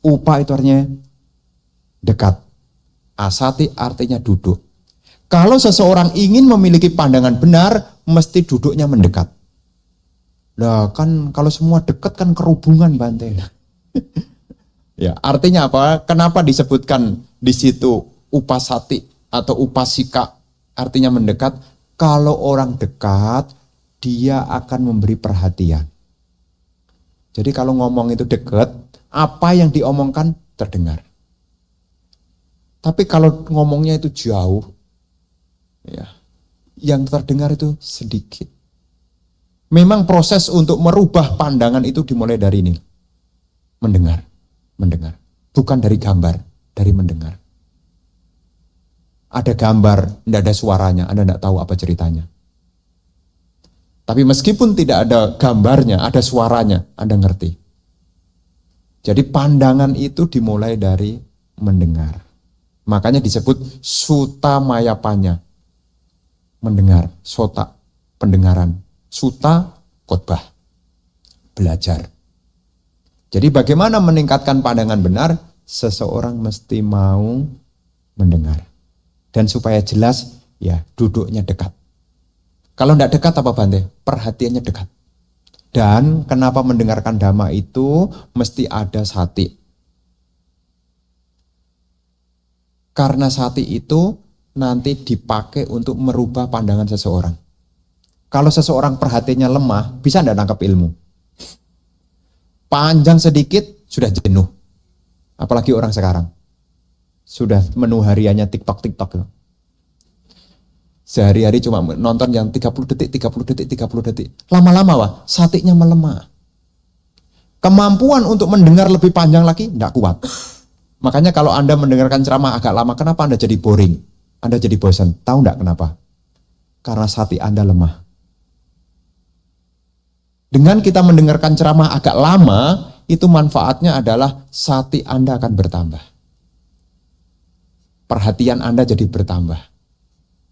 Upa itu artinya dekat. Asati artinya duduk. Kalau seseorang ingin memiliki pandangan benar, mesti duduknya mendekat. Nah kan kalau semua dekat kan kerubungan Bante. Ya, artinya apa? Kenapa disebutkan di situ upasati atau upasika artinya mendekat? Kalau orang dekat, dia akan memberi perhatian. Jadi kalau ngomong itu dekat, apa yang diomongkan terdengar. Tapi kalau ngomongnya itu jauh, ya, yang terdengar itu sedikit. Memang proses untuk merubah pandangan itu dimulai dari ini. Mendengar. Bukan dari gambar, dari mendengar. Ada gambar, tidak ada suaranya, Anda tidak tahu apa ceritanya. Tapi meskipun tidak ada gambarnya, ada suaranya, Anda ngerti. Jadi pandangan itu dimulai dari mendengar. Makanya disebut suta mayapanya. Mendengar, sota, pendengaran. Suta, khotbah, belajar. Jadi bagaimana meningkatkan pandangan benar? Seseorang mesti mau mendengar. Dan supaya jelas, ya duduknya dekat. Kalau tidak dekat apa Bante? Perhatiannya dekat. Dan kenapa mendengarkan dhamma itu mesti ada sati? Karena sati itu nanti dipakai untuk merubah pandangan seseorang. Kalau seseorang perhatiannya lemah, bisa tidak nangkap ilmu? Panjang sedikit, sudah jenuh. Apalagi orang sekarang. Sudah menu hariannya TikTok. Sehari-hari cuma nonton yang 30 detik. Lama-lama wah, satinya melemah. Kemampuan untuk mendengar lebih panjang lagi, tidak kuat. Makanya kalau Anda mendengarkan ceramah agak lama, kenapa Anda jadi boring? Anda jadi bosan. Tahu enggak kenapa? Karena sati Anda lemah. Dengan kita mendengarkan ceramah agak lama, itu manfaatnya adalah sati Anda akan bertambah. Perhatian Anda jadi bertambah.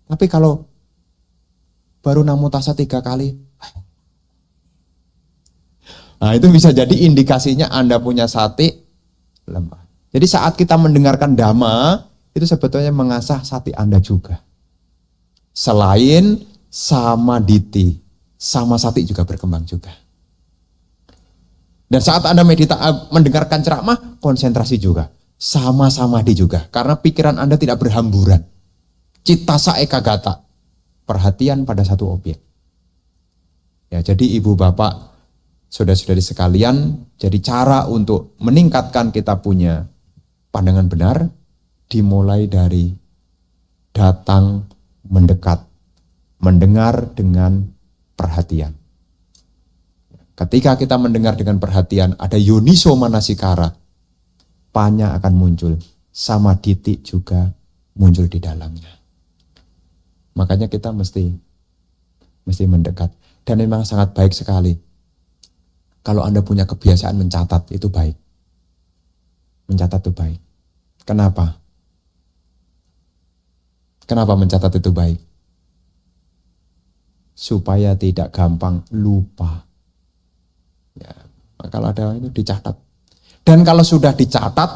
Tapi kalau baru namo tassa 3 kali, nah itu bisa jadi indikasinya Anda punya sati lemah. Jadi saat kita mendengarkan dhamma, itu sebetulnya mengasah sati Anda juga. Selain samaditi, sama sati juga berkembang juga. Dan saat Anda mendengarkan ceramah, konsentrasi juga. Sama samadhi juga. Karena pikiran Anda tidak berhamburan. Cittasa ekagata, perhatian pada satu objek. Ya, jadi ibu bapak, saudara-saudari sekalian, jadi cara untuk meningkatkan kita punya pandangan benar dimulai dari datang mendekat, mendengar dengan perhatian. Ketika kita mendengar dengan perhatian, ada yoniso manasikara, panya akan muncul, samadhiti juga muncul di dalamnya. Makanya kita mesti mendekat. Dan memang sangat baik sekali. Kalau Anda punya kebiasaan mencatat, itu baik. Mencatat itu baik. Kenapa? Kenapa mencatat itu baik? Supaya tidak gampang lupa. Ya, kalau ada itu dicatat. Dan kalau sudah dicatat,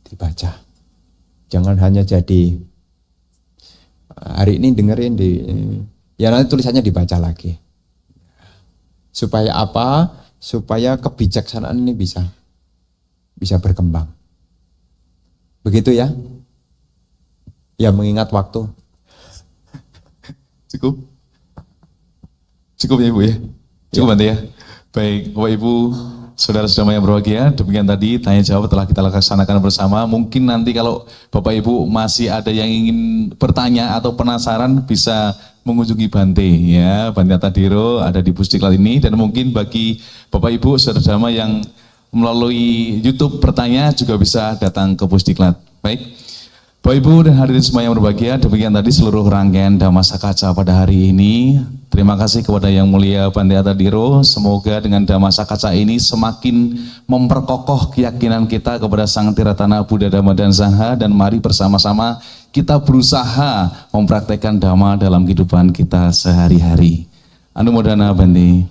dibaca. Jangan hanya jadi hari ini dengerin ya nanti tulisannya dibaca lagi. Supaya apa? Supaya kebijaksanaan ini bisa berkembang. Begitu ya? Ya mengingat waktu. Cukup ya Ibu ya? Cukup Bante ya? Baik Bapak Ibu, saudara-saudara yang berbahagia, demikian tadi tanya jawab telah kita laksanakan bersama. Mungkin nanti kalau Bapak Ibu masih ada yang ingin bertanya atau penasaran bisa mengunjungi Bante ya. Bante Atthadhiro ada di Pusdiklat ini, dan mungkin bagi Bapak Ibu saudara-saudara yang melalui YouTube bertanya juga bisa datang ke Pusdiklat. Baik. Bapak Ibu dan hadirin semua yang berbahagia, demikian tadi seluruh rangkaian Dhamma Sakkaca pada hari ini. Terima kasih kepada Yang Mulia Bante Atadiro. Semoga dengan Dhamma Sakkaca ini semakin memperkokoh keyakinan kita kepada Sang Tiratana Buddha Dhamma dan Sangha, dan mari bersama-sama kita berusaha mempraktekkan Dhamma dalam kehidupan kita sehari-hari. Anumodana Bante.